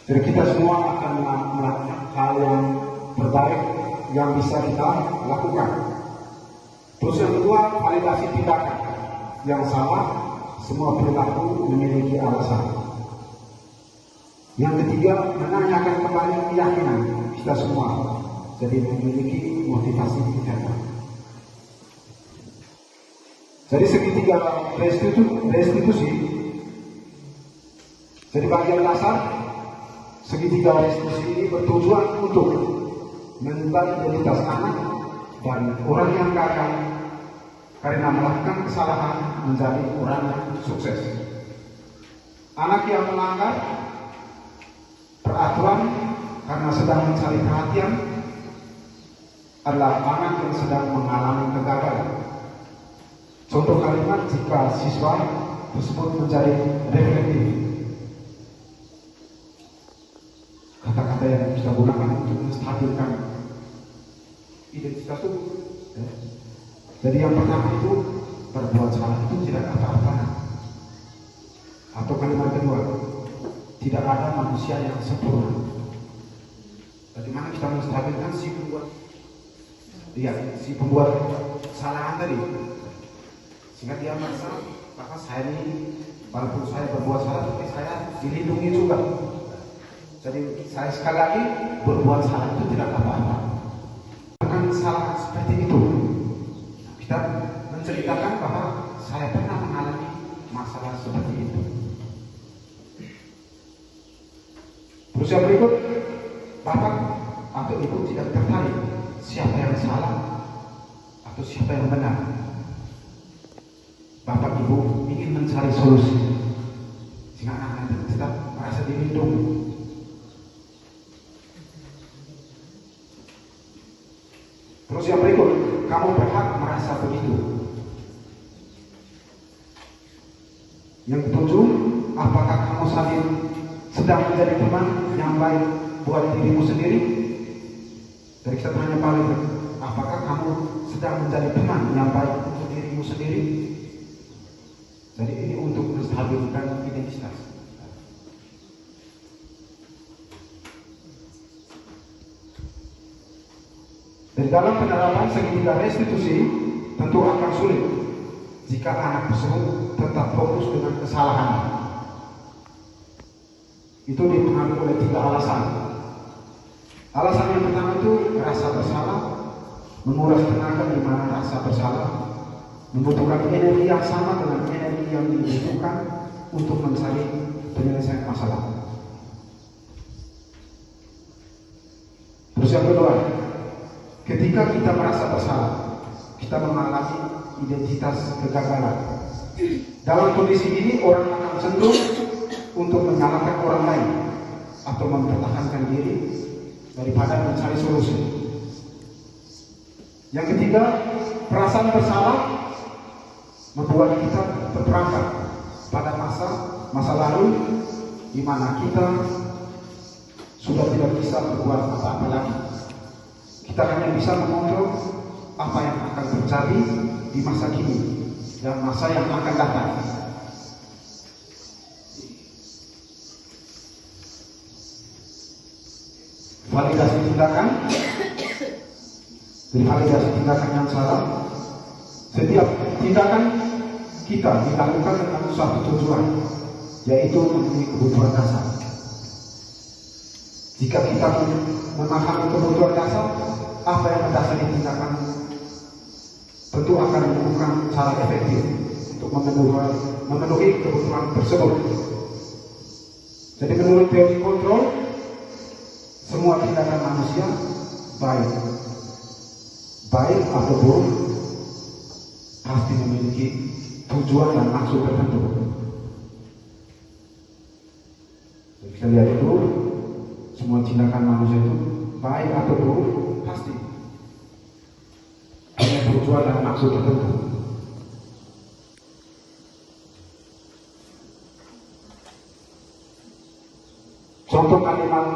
S4: Jadi kita semua akan melakukan hal yang terbaik yang bisa kita lakukan. Terus yang kedua, validasi tindakan yang salah. Semua perilaku memiliki alasan. Yang ketiga, menanyakan kembali keyakinan kita semua. Jadi memiliki motivasi kita. Jadi segitiga restitusi. Jadi bagian dasar segitiga restitusi ini bertujuan untuk mengubah identitas anak dan orang yang gagal karena melakukan kesalahan menjadi orang yang sukses. Anak yang melanggar peraturan karena sedang mencari perhatian adalah anak yang sedang mengalami kegagalan. Contoh kalimat jika siswa tersebut menjadi reflektif. Kata-kata yang kita gunakan untuk menstabilkan identitas itu. Jadi yang pertama itu berbuat salah itu tidak apa-apa. Atau kalimat kedua, tidak ada manusia yang sempurna. Bagaimana kita menstabilkan si pembuat kesalahan tadi, sehingga dia merasa bahwa saya ini walaupun saya berbuat salah tapi saya dilindungi juga. Jadi saya sekali lagi berbuat salah itu tidak apa-apa. Bukan salah seperti itu. Kita menceritakan bahwa saya pernah mengalami masalah seperti itu. Terus yang berikut, Bapak atau Ibu tidak tertarik siapa yang salah atau siapa yang benar. Bapak Ibu ingin mencari solusi sehingga anak-anak tetap merasa dilindungi. Terus yang berikut, kamu berhak merasa begitu. Yang ketujuh, apakah kamu saling sedang menjadi teman yang baik buat dirimu sendiri? Jadi kita tanya balik, apakah kamu sedang menjadi teman yang baik untuk dirimu sendiri? Jadi ini untuk menstabilkan identitas. Dan dalam penerapan segitiga restitusi tentu akan sulit jika anak tersebut tetap fokus dengan kesalahan. Itu dipengaruhi oleh 3 alasan. Alasan yang pertama itu rasa bersalah, menguras tenaga di mana rasa bersalah, membutuhkan energi yang sama dengan energi yang dibutuhkan untuk mencari penyelesaian masalah. Terus yang kedua, ketika kita merasa bersalah, kita mengalami identitas kegagalan. Dalam kondisi ini orang akan cenderung untuk menyalahkan orang lain atau mempertahankan diri daripada mencari solusi. Yang ketiga, perasaan bersalah membuat kita terperangkap pada masa lalu di mana kita sudah tidak bisa berbuat apa-apa lagi. Kita hanya bisa mengontrol apa yang akan terjadi di masa kini dan masa yang akan datang. Validasi tindakan, dan validasi tindakan yang salah. Setiap tindakan kita dilakukan dengan suatu tujuan, yaitu memenuhi kebutuhan dasar. Jika kita memahami kebutuhan dasar, apa yang mendasari tindakan tentu akan menemukan cara efektif untuk memenuhi kebutuhan tersebut. Jadi menurut teori kontrol, semua tindakan manusia baik atau buruk pasti memiliki tujuan dan maksud tertentu. Jadi kita lihat itu, semua tindakan manusia itu baik atau buruk pasti punya tujuan dan maksud tertentu. Contoh kalimat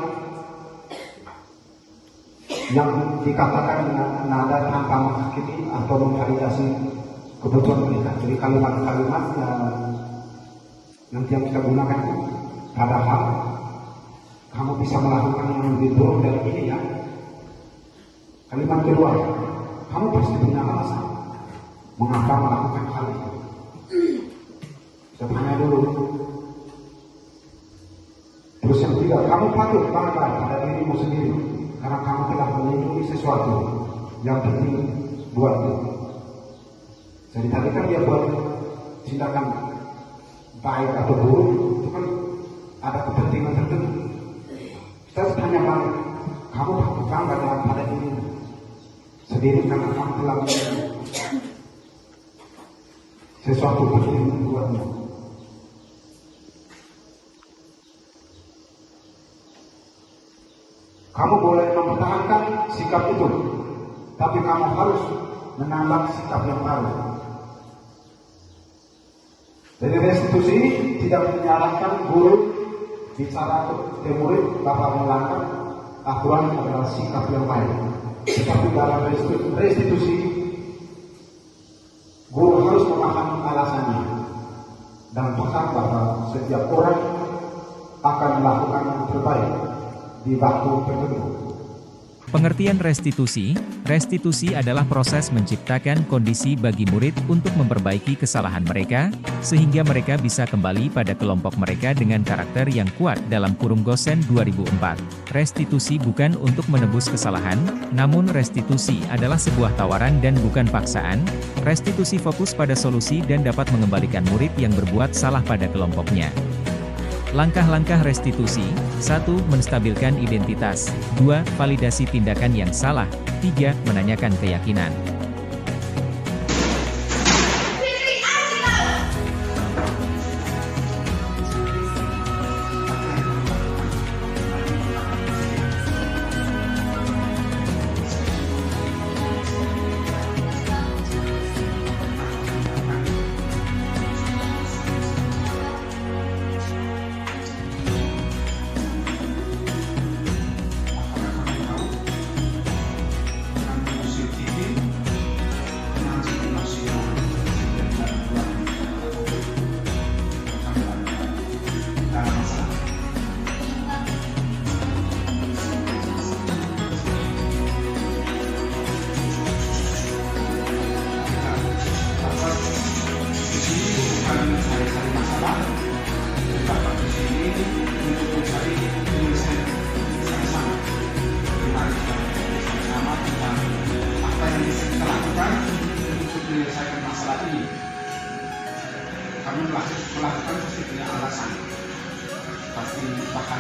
S4: yang dikatakan dengan nada tanpa mengakhiri atau memvalidasi kebutuhan mereka. Jadi kalimat-kalimat yang nanti yang kita gunakan itu, padahal kamu bisa melakukan yang lebih buruk dari ini ya. Kalimat kedua, kamu pasti punya alasan mengapa melakukan hal itu. Kita tanya dulu. Terus yang ketiga, kamu patut bangga pada dirimu sendiri karena kamu telah melindungi sesuatu yang penting buatmu. Jadi tadi kan dia buat tindakan baik atau buruk, itu kan ada kepentingan tertentu. Kita tanya balik, kamu patut bangga pada dirimu sendiri karena kamu telah melindungi sesuatu penting buatmu. Kamu boleh mempertahankan sikap itu, tapi kamu harus menambah sikap yang baru. Jadi restitusi tidak menyalahkan guru bicara ke murid dapat melanggar aturan adalah sikap yang baik. Tetapi dalam restitusi, guru harus memahami alasannya dan paham bahwa setiap orang akan melakukan yang terbaik di waktu tertentu.
S7: Pengertian restitusi. Restitusi adalah proses menciptakan kondisi bagi murid untuk memperbaiki kesalahan mereka, sehingga mereka bisa kembali pada kelompok mereka dengan karakter yang kuat dalam kurung Gosen 2004. Restitusi bukan untuk menebus kesalahan, namun restitusi adalah sebuah tawaran dan bukan paksaan. Restitusi fokus pada solusi dan dapat mengembalikan murid yang berbuat salah pada kelompoknya. Langkah-langkah restitusi. 1. Menstabilkan identitas. 2. Validasi tindakan yang salah. 3. Menanyakan keyakinan.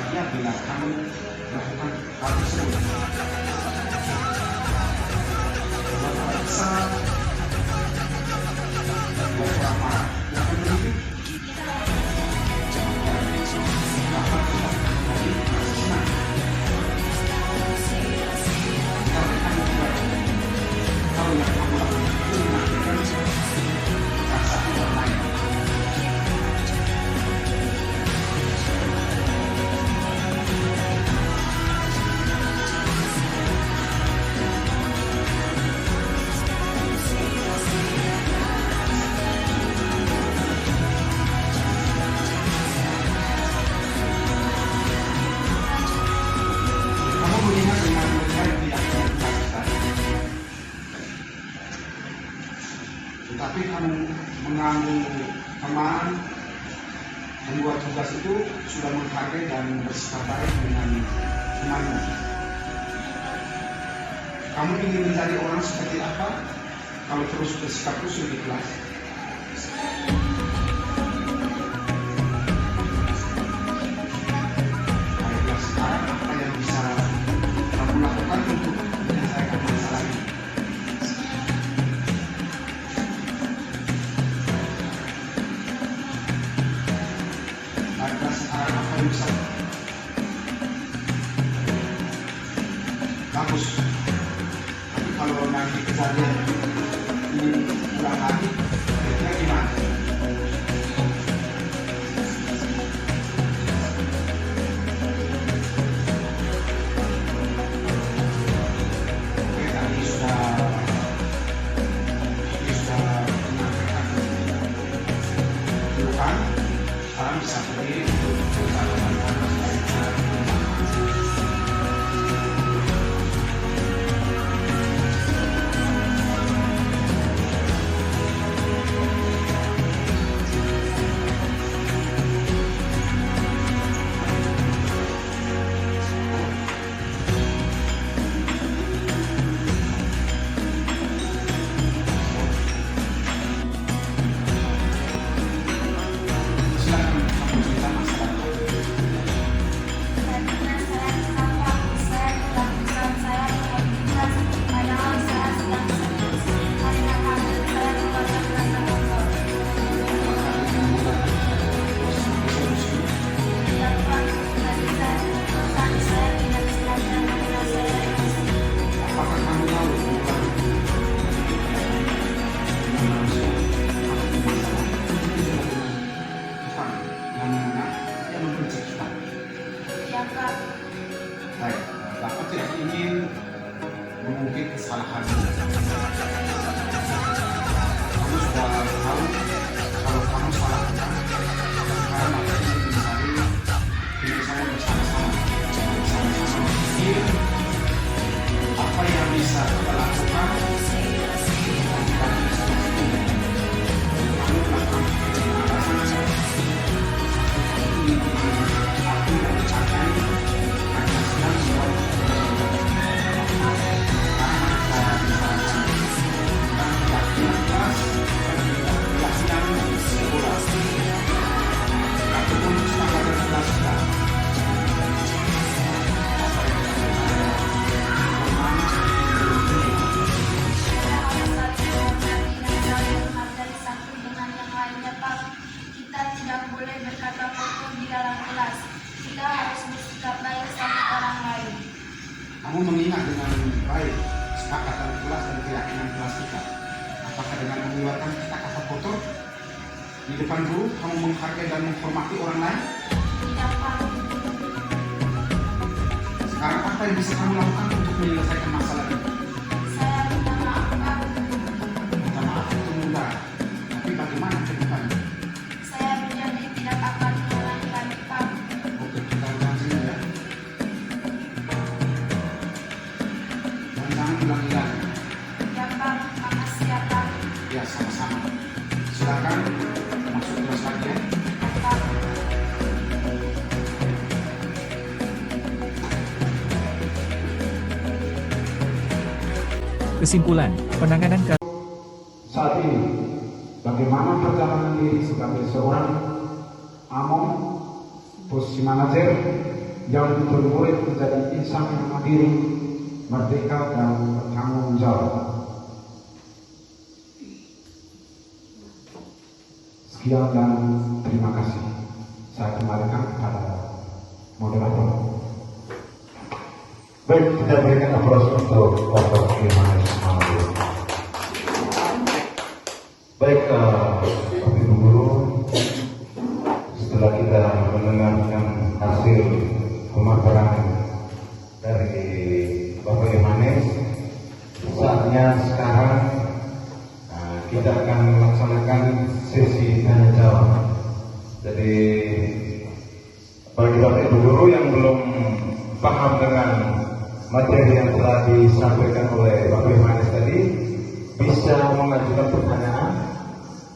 S4: berbahagia bila kamu melakukan hal tersebut. Buat orang besar, buat orang marah, yang penting dapat kita menjadi rasa senang. Karena kamu juga tahu yang kamu lakukan itu menakutkan perasaan orang lain. Kamu melihat dengan baik tidak dilakukan, tetapi kamu mengganggu teman, membuat tugas itu sudah menghargai dan bersikap baik dengan temanmu. Kamu ingin menjadi orang seperti apa kalau terus bersikap khusyuk di kelas? Baiklah, sekarang apa yang bisa kamu lakukan untuk menyelesaikan masalah ini? Baiklah, sekarang apa yang bisa? Bagus. Tapi kalau nanti kejadian ini ulang lagi, kira-kira gimana? Oke, tadi sudah menyampaikan duluan. Sekarang bisa berdiri untuk kita lakukan sebaiknya. Silakan kamu cerita masalahnya. Apakah kamu tahu bukan manusia pasti masalah itu adalah Tuhan yang mengenal, yang membenci kita. Baik, Bapak tidak ingin mengungkit kesalahanmu. Kamu sudah tahu kalau kamu salah benar. Sekarang Bapak ingin mencari penyelesaian bersama-sama. Bersama-sama berpikir apa yang bisa kita lakukan dan kita bisa lakukan. Kamu melakukan penyelesaian ini aku dan dicapai karena sedang membuat karena kita bisa tentang keyakinan kelas dan keyakinan sekolah ataupun semangat dan kelas kita.
S8: Kita tidak boleh berkata kotor di dalam kelas. Kita harus bersikap baik sama orang lain.
S4: Kamu mengingat dengan baik kesepakatan kelas dan keyakinan kelas kita. Apakah dengan mengeluarkan kata-kata kotor di depan guru, kamu menghargai dan menghormati orang lain?
S8: Tidak, Pak.
S4: Sekarang apa yang bisa kamu lakukan untuk menyelesaikan masalah ini?
S8: Saya minta maaf, Pak.
S4: Minta maaf itu mudah, tapi bagaimana ke depannya?
S8: Saya berjanji tidak akan mengulangi lagi, Pak.
S4: Oke, kita ulang sini ya. Dan jangan ulangi lagi.
S8: Ya, Pak. Makasih ya, Pak.
S4: Ya, sama-sama. Silakan masuk kelas lagi ya.
S8: Ya, Pak.
S7: Kesimpulan, penanganan kasus
S4: Saat ini, bagaimana perjalanan diri sebagai seorang among, posisi manajer, yang dituntut murid menjadi insan yang mandiri, merdeka dan bertanggung jawab. Sekian dan terima kasih. Saya kembalikan kepada moderator.
S1: Baik, kita berikan aplaus untuk Bapak Yohanes Malu. Baik, Bapak Ibu Guru, setelah kita mendengarkan hasil pemaparan dari Bapak Yohanes, saatnya sekarang kita akan melaksanakan sesi tanya jawab. Jadi bagi Bapak Ibu Guru yang belum paham dengan materi yang telah disampaikan oleh Bapak Yohanes tadi, bisa mengajukan pertanyaan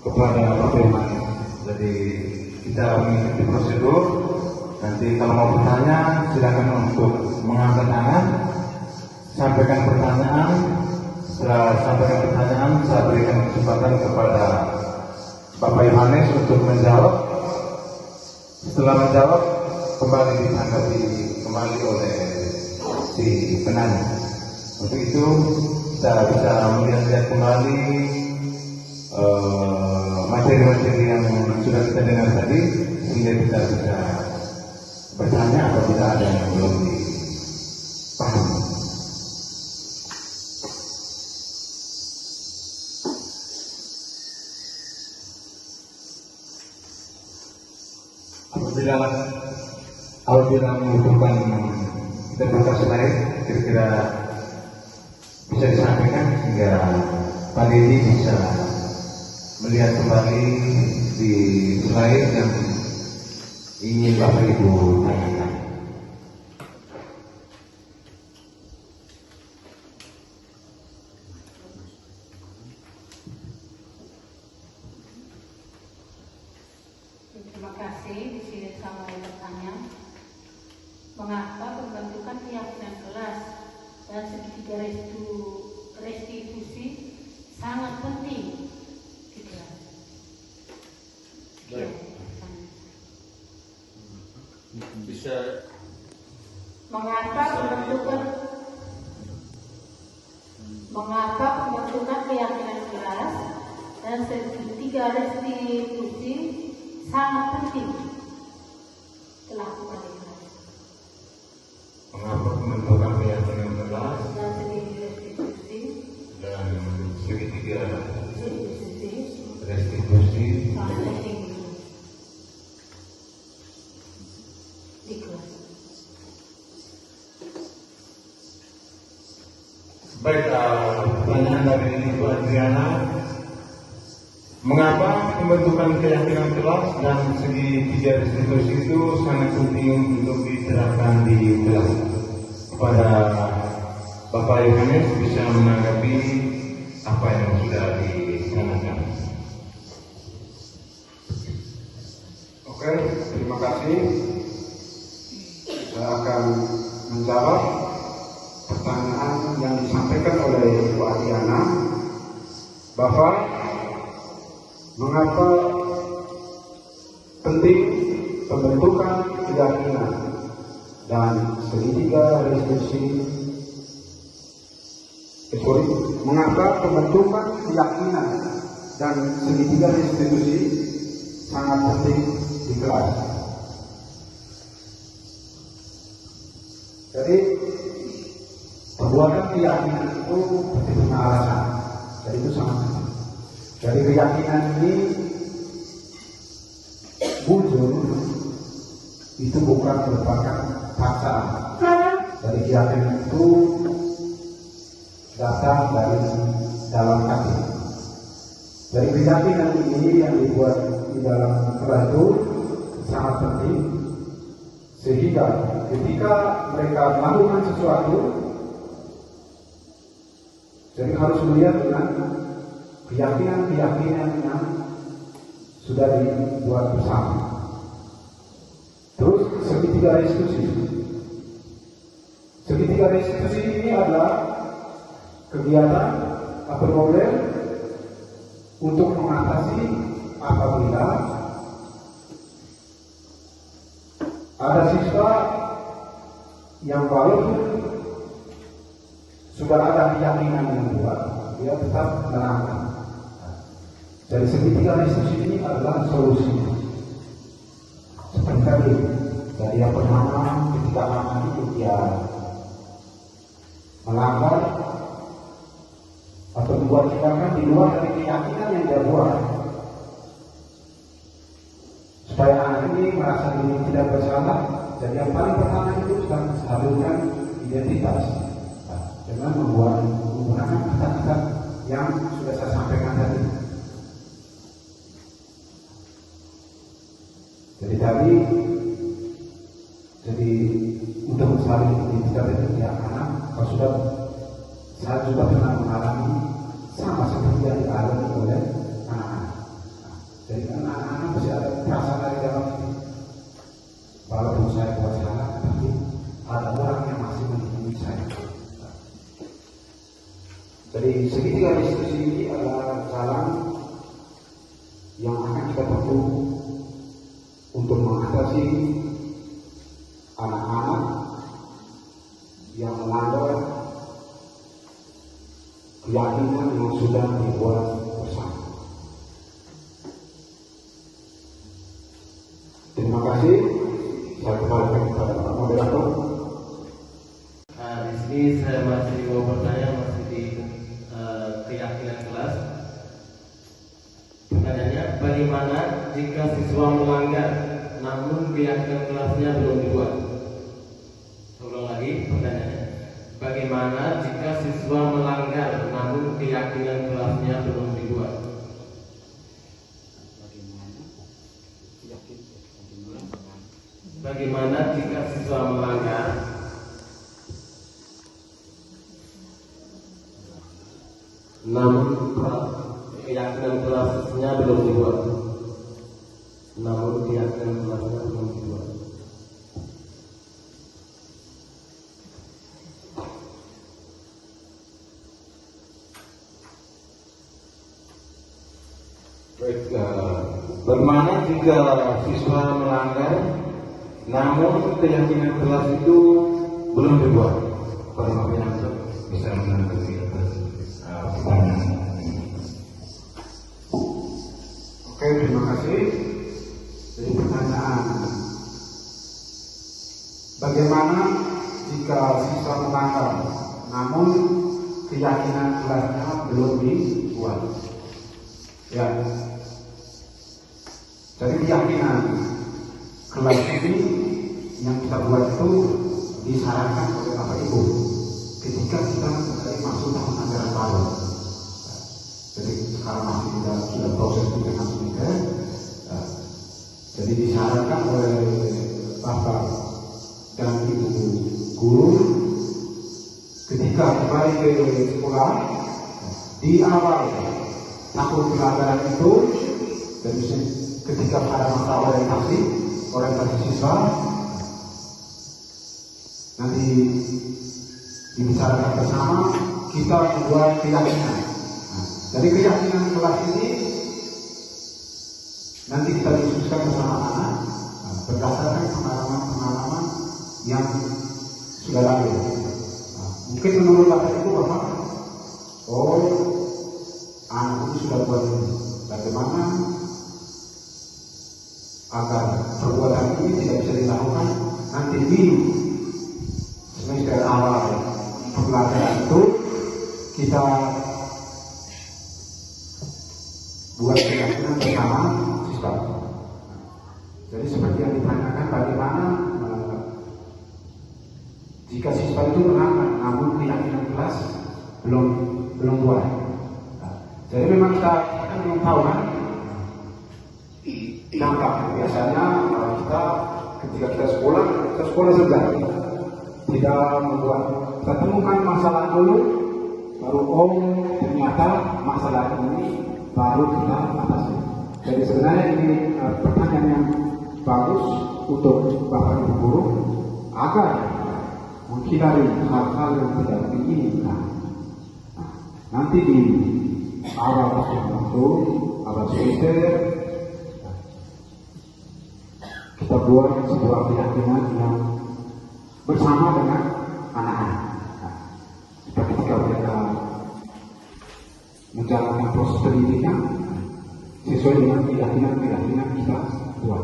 S1: kepada Bapak Yohanes. Jadi kita mengikuti prosedur. Nanti kalau mau bertanya, silakan untuk mengangkat tangan, sampaikan pertanyaan. Setelah sampaikan pertanyaan, saya berikan kesempatan kepada Bapak Yohanes untuk menjawab. Setelah menjawab, kembali ditanggapi kembali oleh si penanya. Untuk itu kita bisa melihat kembali materi-materi yang sudah kita dengar tadi, sehingga kita bisa bertanya apabila ada yang belum dipahami. Apabila membutuhkan kita buka slide, kira-kira bisa disampaikan sehingga Pak Dedi bisa melihat kembali di slide yang ingin Bapak Ibu tanyakan.
S3: Terima kasih. Di sini saya mau bertanya, mengapa pembentukan keyakinan kelas dan segitiga restitusi sangat penting di kelas?
S6: Baik. Bisa
S3: Mengapa pembentukan keyakinan kelas dan segitiga restitusi sangat penting dilakukan di kelas?
S1: Mengapa pembentukan keyakinan kelas
S3: Dan segitiga restitusi
S1: dan segitiga
S3: restitusi
S1: restitusi
S3: sangat penting di kelas?
S1: Baik, pertanyaan dari Ibu Adriana, mengapa pembentukan keyakinan kelas dan segitiga restitusi itu sangat penting untuk diterapkan di kelas? Kepada Bapak Yohanes bisa menanggapi apa yang sudah ditanyakan.
S4: Oke, terima kasih. Saya akan menjawab pertanyaan yang disampaikan oleh Ibu Adriana, bahwa mengapa penting pembentukan keyakinan dan segitiga restitusi. Mengapa pembentukan keyakinan dan segitiga restitusi sangat penting di kelas? Jadi perbuatan keyakinan itu pasti punya alasan. Jadi itu sangat penting. Jadi keyakinan ini muncul itu bukan merupakan paksaan. Jadi keyakinan itu datang dari dalam hati. Jadi keyakinan ini yang dibuat di dalam kelas itu sangat penting, sehingga ketika mereka melakukan sesuatu, jadi harus melihat dengan keyakinan-keyakinan yang sudah dibuat bersama. Terus segitiga restitusi. Segitiga restitusi ini adalah kegiatan atau model untuk mengatasi apabila ada siswa yang walaupun sudah ada keyakinan yang kuat, dia tetap melanggar. Dari segitiga restitusi ini adalah solusi. Seperti tadi, dari yang pertama ketika anak itu dia melanggar atau dibuat tindakan di luar dari keyakinan yang dia buat, supaya anak ini merasa diri tidak bersalah. Jadi yang paling pertama itu kita stabilkan identitas dengan menggunakan kata-kata yang sudah saya sampaikan tadi. Jadi untuk selalu identitas itu ya anak, kalau sudah saya juga pernah mengalami sama seperti yang dialami oleh anak-anak. Jadi anak-anak masih ada perasaan dari dalam diri. Walaupun saya buat salah, tapi ada orang yang masih menghina saya. Jadi segitiga restitusi ini adalah jalan yang akan kita tempuh untuk mengatasi anak-anak yang melanggar keyakinan yang sudah dibuat bersama. Terima kasih. Saya kembalikan kepada Pak Moderator.
S6: Di sini saya masih mau bertanya, masih di keyakinan kelas. Pertanyaannya, bagaimana jika siswa melanggar namun keyakinan kelasnya belum dibuat? Ulang lagi pertanyaannya, bagaimana jika siswa melanggar namun keyakinan kelasnya belum dibuat? Bagaimana jika siswa melanggar namun keyakinan kelasnya belum dibuat? Namun keyakinan kelasnya belum dibuat.
S1: Baik, bagaimana jika siswa melanggar namun keyakinan kelas itu belum dibuat? Pak Moderator bisa menanggapi atas pertanyaan ini.
S4: Oke, terima kasih. Jadi pertanyaan, bagaimana jika siswa melanggar namun keyakinan kelasnya belum dibuat? Ya, jadi keyakinan kelas ini yang kita buat itu disarankan oleh Bapak Ibu ketika kita mulai masuk tahun anggaran baru. Jadi sekarang masih sudah proses penerimaan semester. Jadi disarankan oleh Bapak dan Ibu guru ketika kembali ke sekolah di awal tahun pelajaran itu, dan ketika ada masa orientasi siswa nanti dibicarakan bersama, kita membuat keyakinan. Dari keyakinan kelas ini nanti kita diskusikan bersama anak berdasarkan pengalaman yang sudah lalu. Mungkin menurut Bapak Ibu, Bapak, anak itu sudah buat ini. Bagaimana agar perbuatan ini tidak bisa dilakukan nanti di semester awal pembelajaran itu kita buat keyakinan bersama siswa. Jadi seperti yang ditanyakan, bagaimana jika siswa itu melanggar namun keyakinan kelas belum buat. Jadi memang kita kan belum tahu kan dampak. Biasanya kita ketika kita sekolah saja, tidak membuat, kita temukan masalah dulu, baru ternyata masalah ini baru kita atasi. Jadi sebenarnya ini pertanyaan yang bagus untuk Bapak Ibu guru agar menghindari hal-hal yang tidak diinginkan. Nanti di awal semester kita buat sebuah keyakinan yang bersama dengan anak-anak. Nah, ketika mereka menjalankan proses pendidikan sesuai dengan keyakinan kita buat.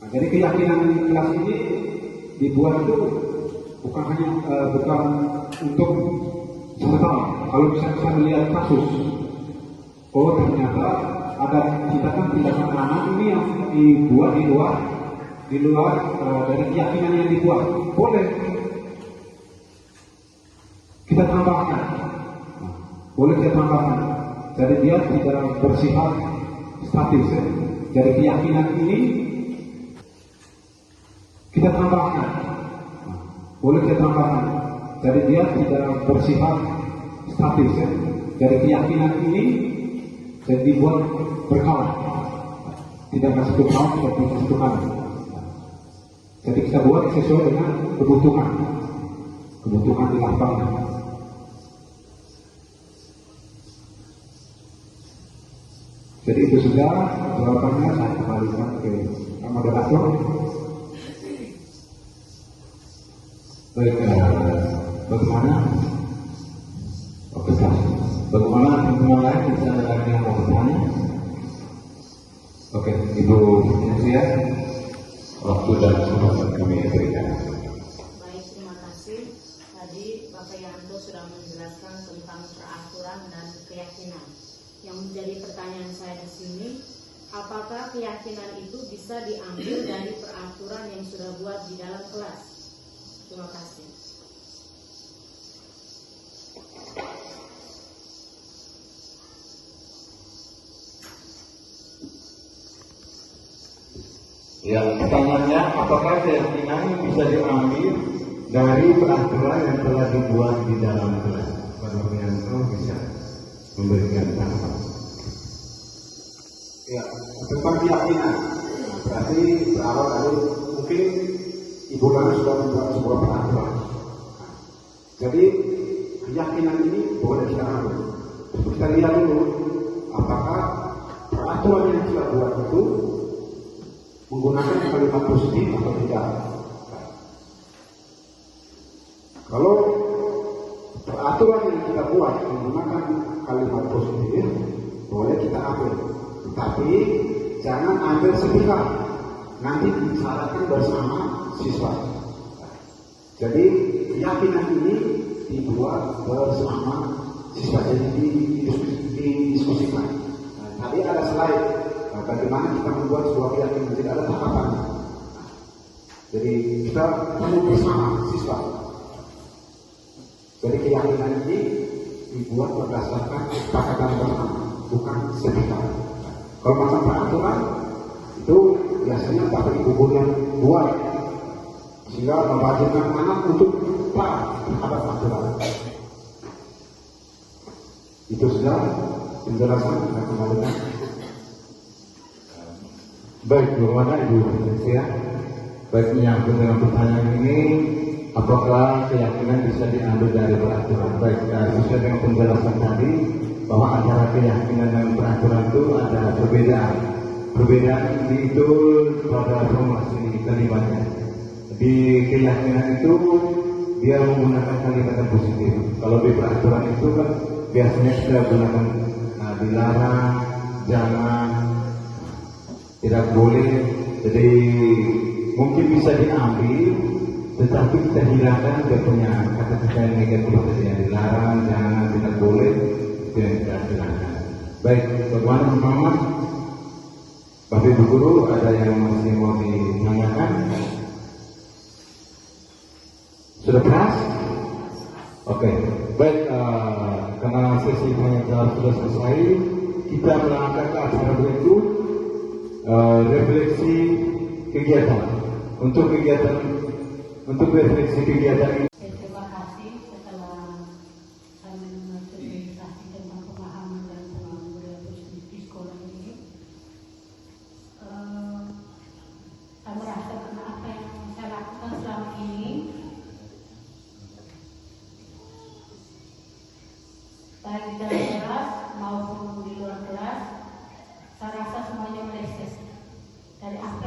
S4: Nah, jadi keyakinan kelas ini dibuat itu bukan hanya bukan untuk sebentar. Kalau bisa melihat kasus, oh ternyata ada tindakan anak ini yang dibuat di luar dari keyakinan yang dibuat, boleh kita tambahkan. Boleh kita tambahkan. Jadi dia tidak bersifat statis. Ya. Jadi keyakinan ini kita tambahkan. Boleh kita tambahkan. Jadi dia tidak bersifat statis. Ya. Jadi keyakinan ini jadi dibuat berkala. Tidak satu tahun, tidak satu kali. Jadi kita buat sesuai dengan kebutuhan di lapangan. Jadi itu sudah jawabannya, saya kembalikan ke moderator.
S1: Baik, bagaimana? Oke, bagaimana teman-teman lain bisa ada lagi yang mau bertanya? Oke, Ibu Cynthia, waktu dan kesempatan kami berikan.
S3: Baik, terima kasih. Tadi Bapak Yanto sudah menjelaskan tentang peraturan dan keyakinan. Yang menjadi pertanyaan saya di sini, apakah keyakinan itu bisa diambil dari peraturan yang sudah buat di dalam kelas? Terima kasih.
S1: Yang pertanyaannya, apakah keyakinan bisa diambil dari peraturan yang telah dibuat di dalam kelas? Pak Nuryanto bisa memberikan tanggapan.
S4: Ya, tentang keyakinan. Berarti berawal dari mungkin Ibu Lana sudah membuat sebuah peraturan. Jadi keyakinan ini boleh kita ambil. Kita lihat dulu apakah peraturan yang kita buat itu menggunakan kalimat positif atau tidak. Kalau peraturan yang kita buat menggunakan kalimat positif, boleh kita ambil. Tetapi jangan ambil sepihak. Nanti dibicarakan bersama siswa. Jadi keyakinan ini dibuat bersama siswa, jadi didiskusikan. Nah, tadi ada slide bagaimana kita membuat sebuah keyakinan, tidak ada tahapan. Jadi kita perlu bersama siswa. Jadi keyakinan ini dibuat berdasarkan kesepakatan bersama, bukan sepihak. Kalau macam peraturan itu biasanya Bapak Ibu guru yang buat, sehingga mewajibkan anak untuk taat terhadap aturan. Itu sudah penjelasan dan kembalikan.
S1: Baik, bagaimana Ibu Cynthia? Baik, menyambut dengan pertanyaan ini, apakah keyakinan bisa diambil dari peraturan? Baik, sesuai dengan penjelasan tadi, bahwa antara keyakinan dan peraturan itu ada perbedaan. Perbedaan itu pada formulasi kalimatnya. Di keyakinan itu dia menggunakan kalimat yang positif. Kalau di peraturan itu kan biasanya kita gunakan dilarang, jangan, tidak boleh. Jadi mungkin bisa diambil, tetapi kita hilangkan dia punya kata-kata yang negatif tadi, yang dilarang, jangan, tidak boleh, itu yang kita hilangkan. Baik, bagaimana teman-teman? Bapak Ibu Guru, ada yang masih mau ditanyakan? Sudah keras? Oke, baik, karena sesi tanya jawab sudah selesai, kita melangkah ke acara berikut, refleksi kegiatan. Untuk refleksi kegiatan ini.
S3: Terima kasih setelah saya mensosialisasi tentang pemahaman dan pengalaman budaya positif di sekolah ini. Saya merasa karena apa yang saya lakukan selama ini, baik di dalam kelas maupun di luar kelas, saya rasa semuanya meleset dari apa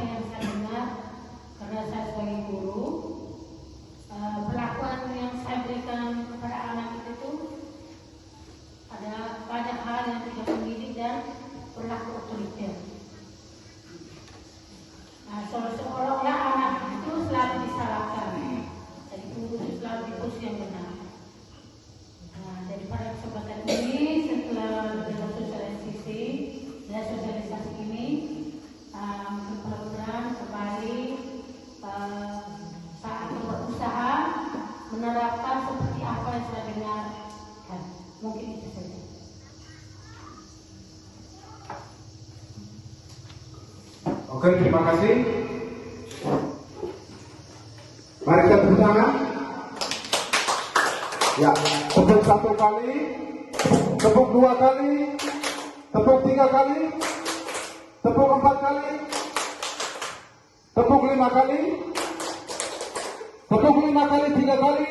S3: Seolah-olah anak itu selalu disalahkan. Jadi guru itu selalu dipuji yang benar. Nah, jadi pada kesempatan ini setelah dengan sosialisasi ini, mudah-mudahan kembali saat berusaha menerapkan seperti apa yang sudah dengarkan. Mungkin itu saja.
S4: Oke, terima kasih. Mari kita tepuk tangan. Ya, tepuk 1 kali, tepuk 2 kali, tepuk 3 kali, tepuk 4 kali, tepuk 5 kali, tepuk 5 kali, 3 kali.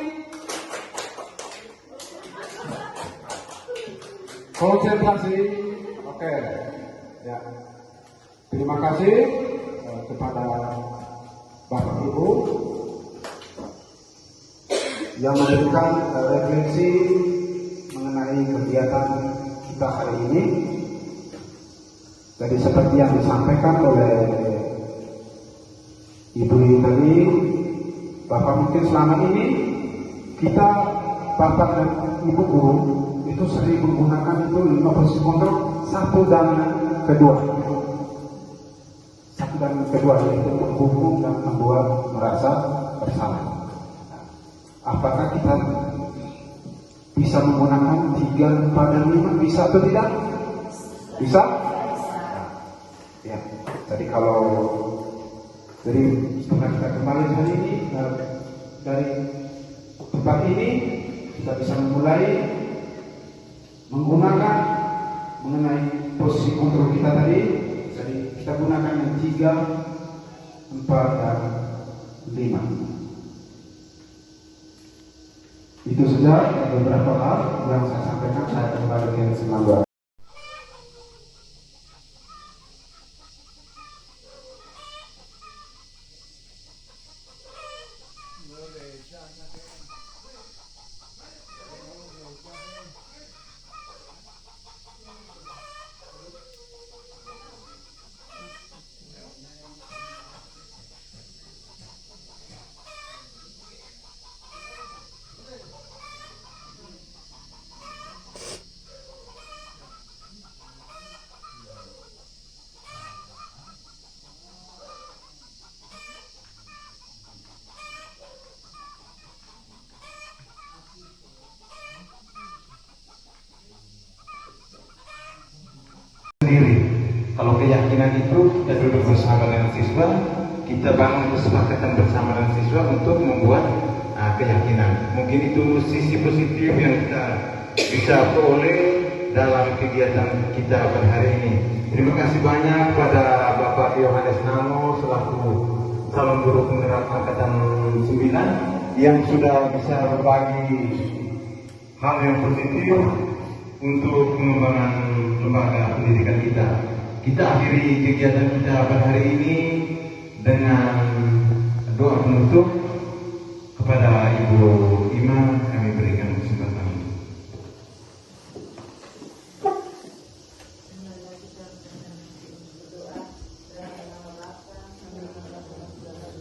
S4: Konsentrasi. Oke. Ya. Terima kasih kepada Bapak Ibu yang memberikan refleksi mengenai kegiatan kita hari ini. Jadi seperti yang disampaikan oleh Ibu tadi, Bapak mungkin selama ini kita Bapak dan Ibu guru itu sering menggunakan itu inovasi kontrol 1 dan kedua. Dan kedua yaitu menghukum dan membuat merasa bersalah. Apakah kita bisa menggunakan 3, 4, dan 5? Bisa atau tidak? Bisa? Ya. Jadi kalau setelah kita kembali hari ini dari tempat ini, kita bisa memulai menggunakan mengenai posisi kontrol kita tadi. Jadi kita gunakan yang 3, 4, dan 5. Itu saja beberapa hal yang saya sampaikan. Saya kembali ke Semangga.
S1: Sendiri. Kalau keyakinan itu kita duduk bersama dengan siswa, kita bangun kesepakatan bersama dengan siswa untuk membuat keyakinan. Mungkin itu sisi positif yang kita bisa peroleh dalam kegiatan kita pada hari ini. Terima kasih banyak pada Bapak Yohanes Namo selaku calon guru penggerak angkatan 9 yang sudah bisa berbagi hal yang positif untuk pengembangan lembaga pendidikan kita. Kita akhiri kegiatan kita pada hari ini dengan doa penutup kepada Ibu Ima. Kami berikan kesempatan.
S2: Semoga kita berdoa dalam nama Bapa, Anak, dan Roh Kudus.